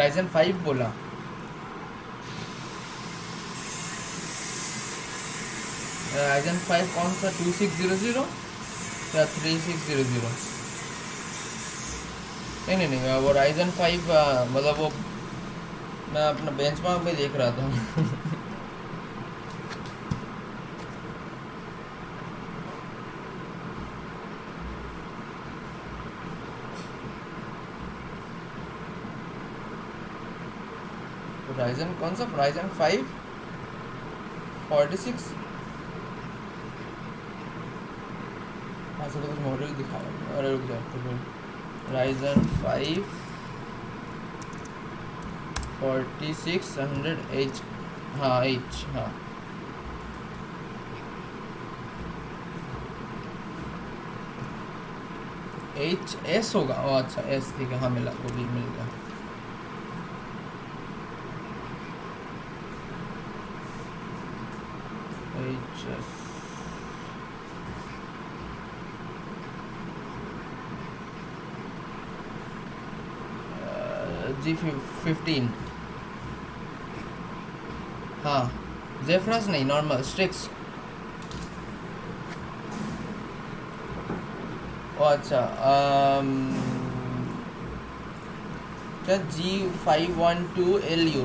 राइजन 5 बोला। राइजन 5 कौन सा, 2600 या 3600? नहीं नहीं नहीं, वो राइजन 5 मतलब वो मैं अपना बेंचमार्क में देख रहा था। राइजन कौन सा, राइजन 5 46? हाँ तो कुछ मॉडल दिखा रहा है, अरे रुक जाओ तो फिर राइजन 5 4600H, हाँ H, हाँ HS होगा। ओ अच्छा S, ठीक है, हाँ मिला, वो भी मिल गया। HS G15, हाँ जेफ्रास नहीं, नॉर्मल स्ट्रिक्स। ओ अच्छा, क्या G512LU?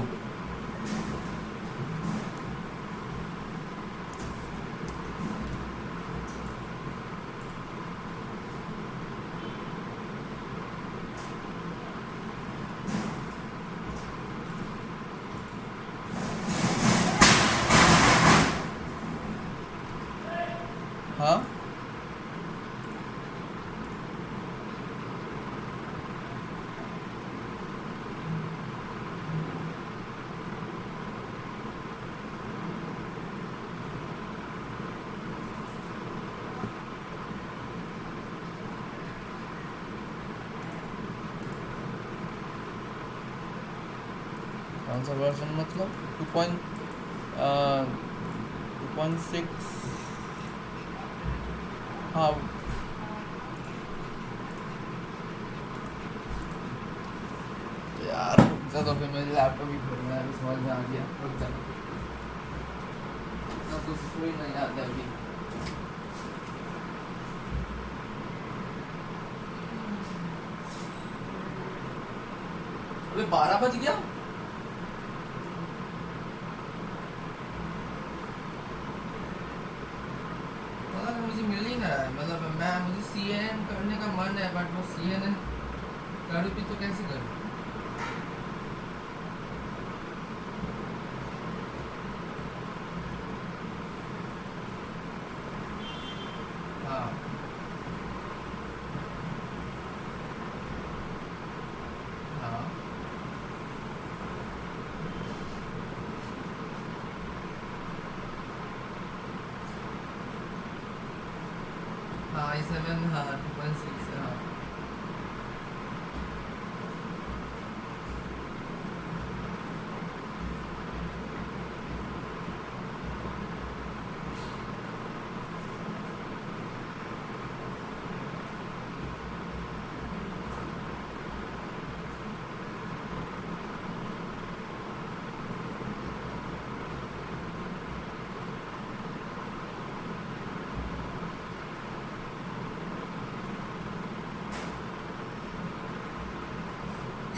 हाँ कौन सा वर्जन मतलब 2.6? हाँ यार रुक जा, तो फिर मेरे लैपटॉप ही खोलना है, समझ में आ गया, रुक जा, इतना कुछ कोई नहीं आता अभी। अबे 12 बज गया। मतलब मुझे मिल ही ना रहा है, मतलब मुझे CNN करने का मन है, बट वो CNN करूँ भी तो कैसे करूँ? हाँ हाँ हाँ i7, हाँ 2.6, हाँ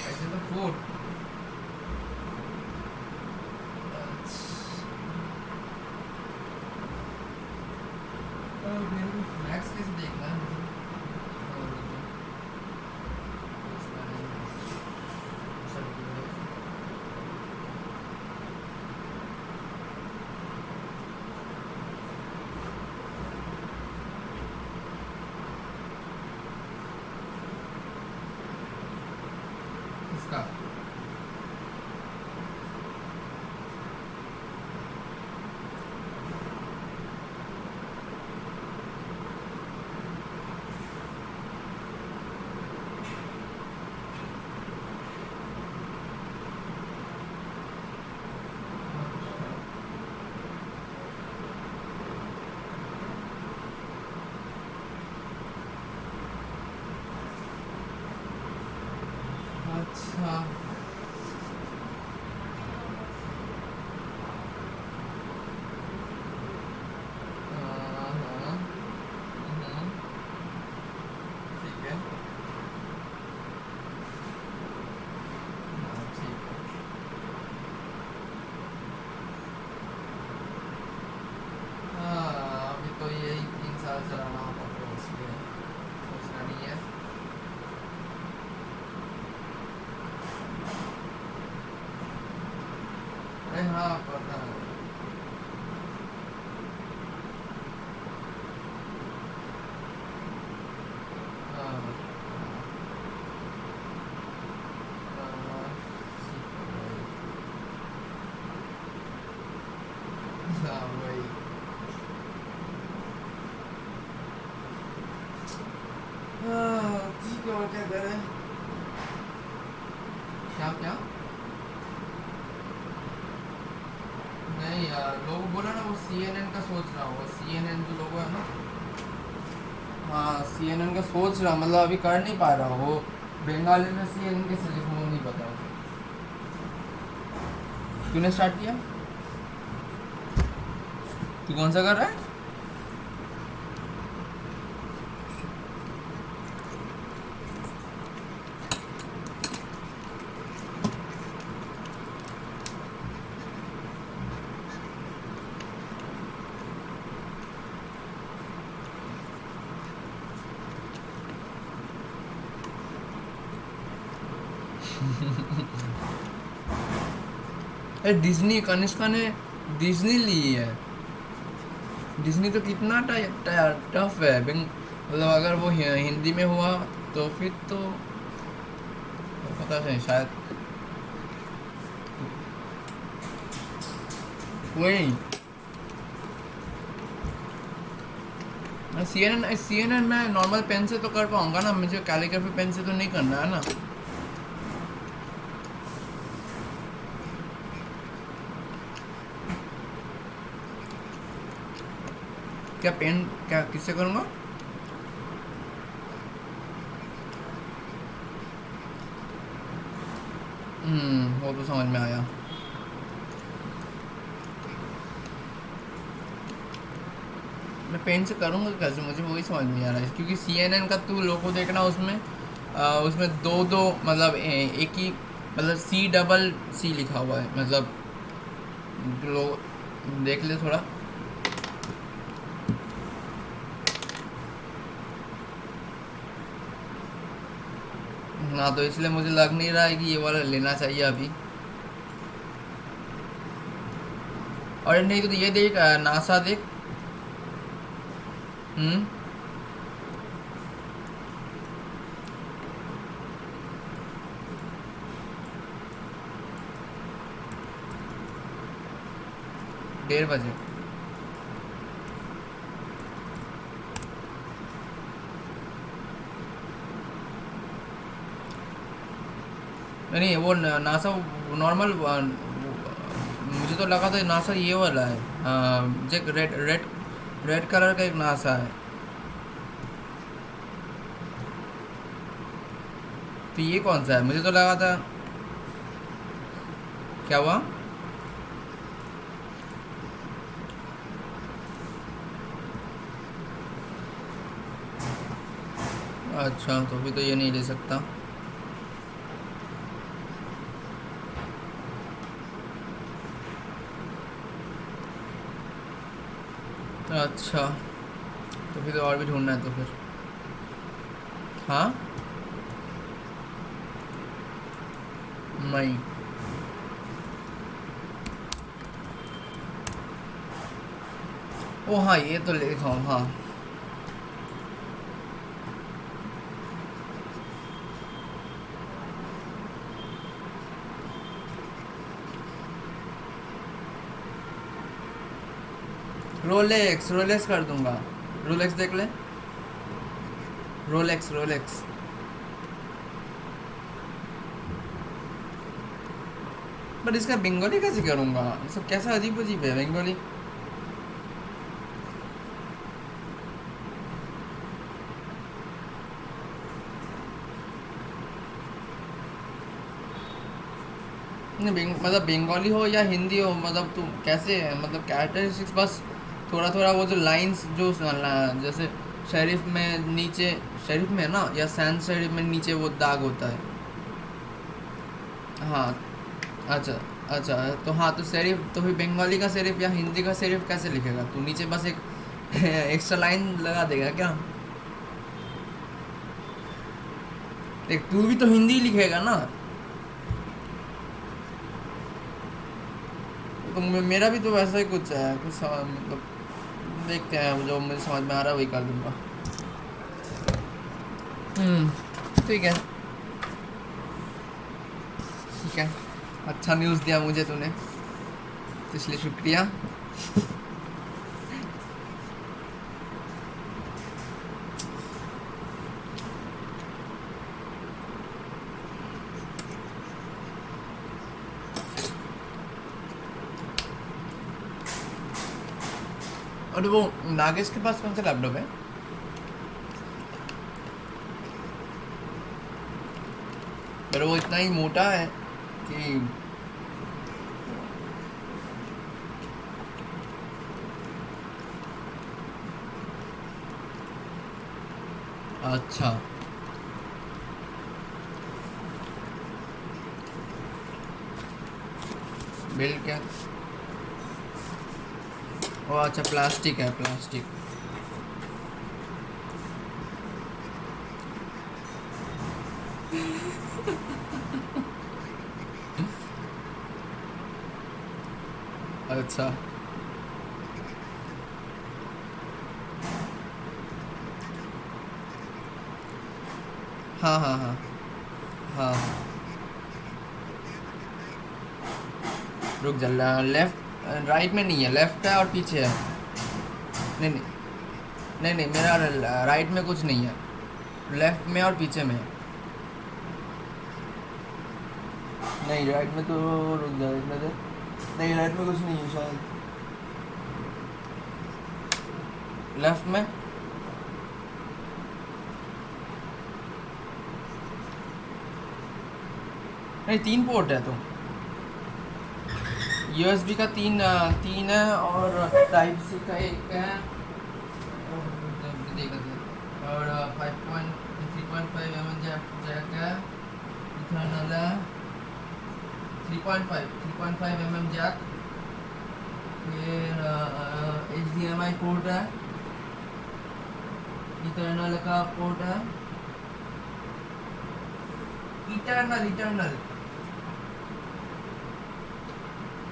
ऐसे तो 4। मेरे को मैक्स कैसे देखना है मुझे? इसका अच्छा मोबाइल चलाना होता तो इसलिए सोचना नहीं है। अरे हाँ पता है। हाँ, हाँ, वही। ठीक है, और क्या करें? क्या क्या? नहीं यार, लोग बोला ना वो CNN का सोच रहा हूँ, वो CNN जो लोगो है ना। हाँ CNN का सोच रहा, मतलब अभी कर नहीं पा रहा हूँ। वो बंगाली में CNN कैसे लिखूँ वो नहीं पता उसे। तूने स्टार्ट किया? तू कौन सा कर रहा है? डिज्नी, कनिष्का ने डिज्नी ली है। डिज्नी तो कितना टफ है मतलब अगर वो हिंदी में हुआ तो फिर तो पता नहीं शायद। वही CNN में नॉर्मल पेन से तो कर पाऊंगा ना, मुझे कैलीग्राफी पेन से तो नहीं करना है ना। क्या पेन क्या किससे करूँगा? वो तो समझ में आया। मैं पेन से करूँगा कैसे, मुझे वही समझ में आ रहा है। क्योंकि CNN का तू लोगो देखना उसमें उसमें दो दो मतलब एक ही मतलब C लिखा हुआ है, मतलब लो देख ले थोड़ा। हाँ तो इसलिए मुझे लग नहीं रहा है कि ये वाला लेना चाहिए अभी। और नहीं तो ये देख, नासा देख। हम्म डेढ़ बजे। नहीं वो नासा नॉर्मल, मुझे तो लगा था नासा ये वाला है, जो रेड रेड रेड कलर का एक नासा है। तो ये कौन सा है? मुझे तो लगा था। क्या हुआ? अच्छा तो फिर तो ये नहीं ले सकता। अच्छा तो फिर तो और भी ढूंढना है तो फिर। हाँ नहीं। ओ हाँ ये तो ले दिखाऊँ, हाँ। रोलेक्स रोलेक्स कर दूंगा। रोलेक्स देख ले। Rolex Rolex. बट इसका बंगाली कैसे करूँगा? ये सब कैसा अजीब अजीब है बंगाली। नहीं मतलब बंगाली हो या हिंदी हो, मतलब तुम कैसे मतलब कैरेक्टरिस्टिक्स बस थोड़ा थोड़ा वो जो लाइंस जो जैसे शरीफ में नीचे, शरीफ में ना या सैन शरीफ में नीचे वो दाग होता है। हाँ अच्छा अच्छा। तो हाँ तो शरीफ तो फिर बंगाली का शरीफ या हिंदी का शरीफ कैसे लिखेगा तू? नीचे बस एक एक्स्ट्रा लाइन लगा देगा क्या? देख तू भी तो हिंदी लिखेगा ना, तो मेरा भी तो वैसा ही कुछ है, कुछ मतलब देखते हैं, जो मुझे समझ में आ रहा है वही कर दूंगा। ठीक है ठीक है, अच्छा न्यूज़ दिया मुझे तूने, तो इसलिए शुक्रिया। और वो नागेश के पास कौन सा लैपटॉप है? पर वो इतना ही मोटा है कि अच्छा बिल क्या? ओ अच्छा, प्लास्टिक है, प्लास्टिक। अच्छा हाँ हाँ हाँ हाँ। रुक जा, लेफ्ट राइट में नहीं है, लेफ्ट है और पीछे है। नहीं नहीं नहीं नहीं, मेरा राइट में कुछ नहीं है, लेफ्ट में और पीछे में है। नहीं राइट में तो, रुक जा देखने दे, नहीं राइट में कुछ नहीं है शायद, लेफ्ट में। नहीं 3 पोर्ट है तो, यूएसबी का तीन है और टाइप सी का एक है, और 3.5 जैक है, इथर्नल है 3.5 जैक, फिर HDMI पोर्ट है, इटर्नल का पोर्ट है, इटर्नल।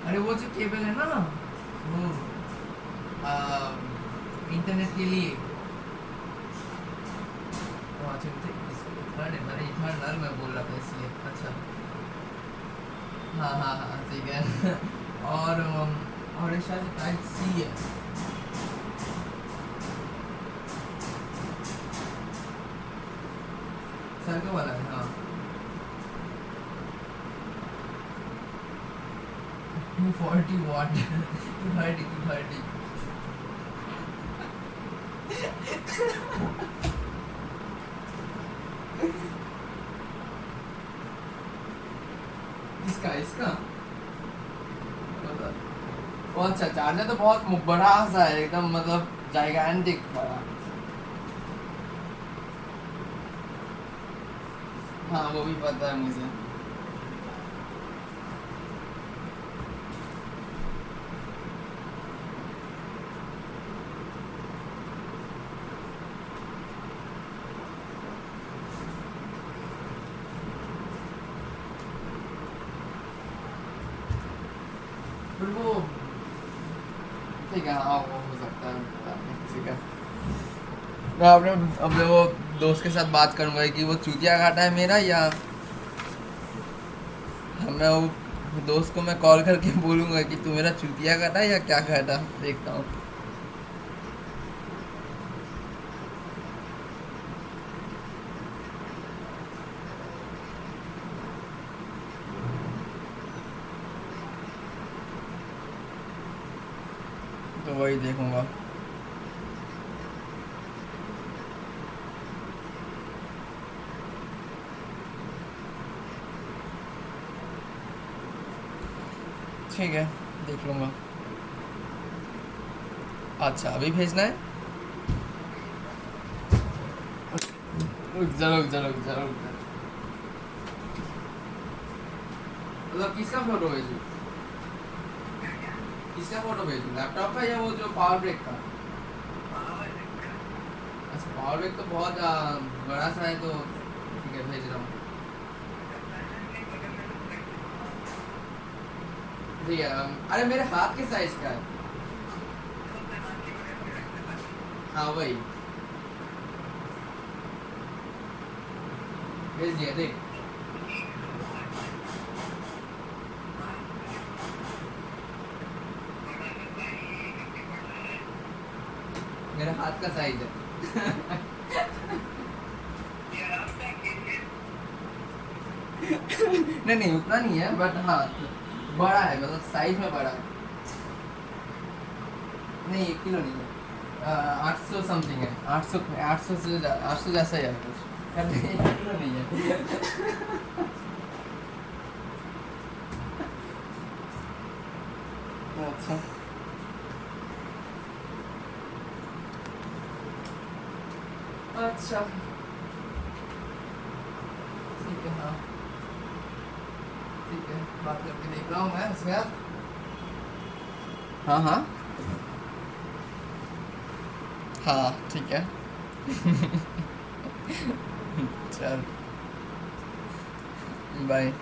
अरे वो जो केबल है ना, वो इंटरनेट के लिए, अच्छा अरे इटर्नल मैं बोल रहा था इसलिए, अच्छा हाँ हाँ हाँ ठीक है। और एक शायद टाइप सी है, सर्कल वाला है हाँ। 240 वाट 230 इसका ओ अच्छा, चार्जर तो बहुत बड़ा सा है एकदम, मतलब जाइगैंटिक बड़ा। हाँ वो भी पता है मुझे। फिर वो ठीक है, हाँ वो हो सकता है, पता नहीं, ठीक है। मैं अपने वो दोस्त के साथ बात करूंगा कि वो चूतिया काटा है मेरा, या मैं वो दोस्त को मैं कॉल करके बोलूंगा कि तू मेरा चूतिया काटा है या क्या काटा, देखता हूँ। तो वही देखूंगा। ठीक है, देख लूंगा। अच्छा अभी भेजना है, रुक जा। मतलब किसका फोटो भेजूं, लैपटॉप का या वो जो पावर ब्रेक का? अच्छा पावर बैंक तो बहुत बड़ा सा है, तो ठीक है भेज रहा हूँ। जी अरे मेरे हाथ के साइज का है। हाँ वही भेज दिया देख। मेरे हाथ का साइज है। नहीं नहीं उतना नहीं है, बट हाँ बड़ा है, मतलब साइज में बड़ा है। नहीं 1 किलो नहीं है, 800 समथिंग है, 800 800 से 800 जैसा ही है कुछ। अरे 1 किलो नहीं है। अच्छा अच्छा ठीक है हाँ ठीक है, बात करके देख रहा हूँ मैं उसके बाद। हाँ हाँ हाँ ठीक है। चल बाय।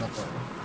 बताओ।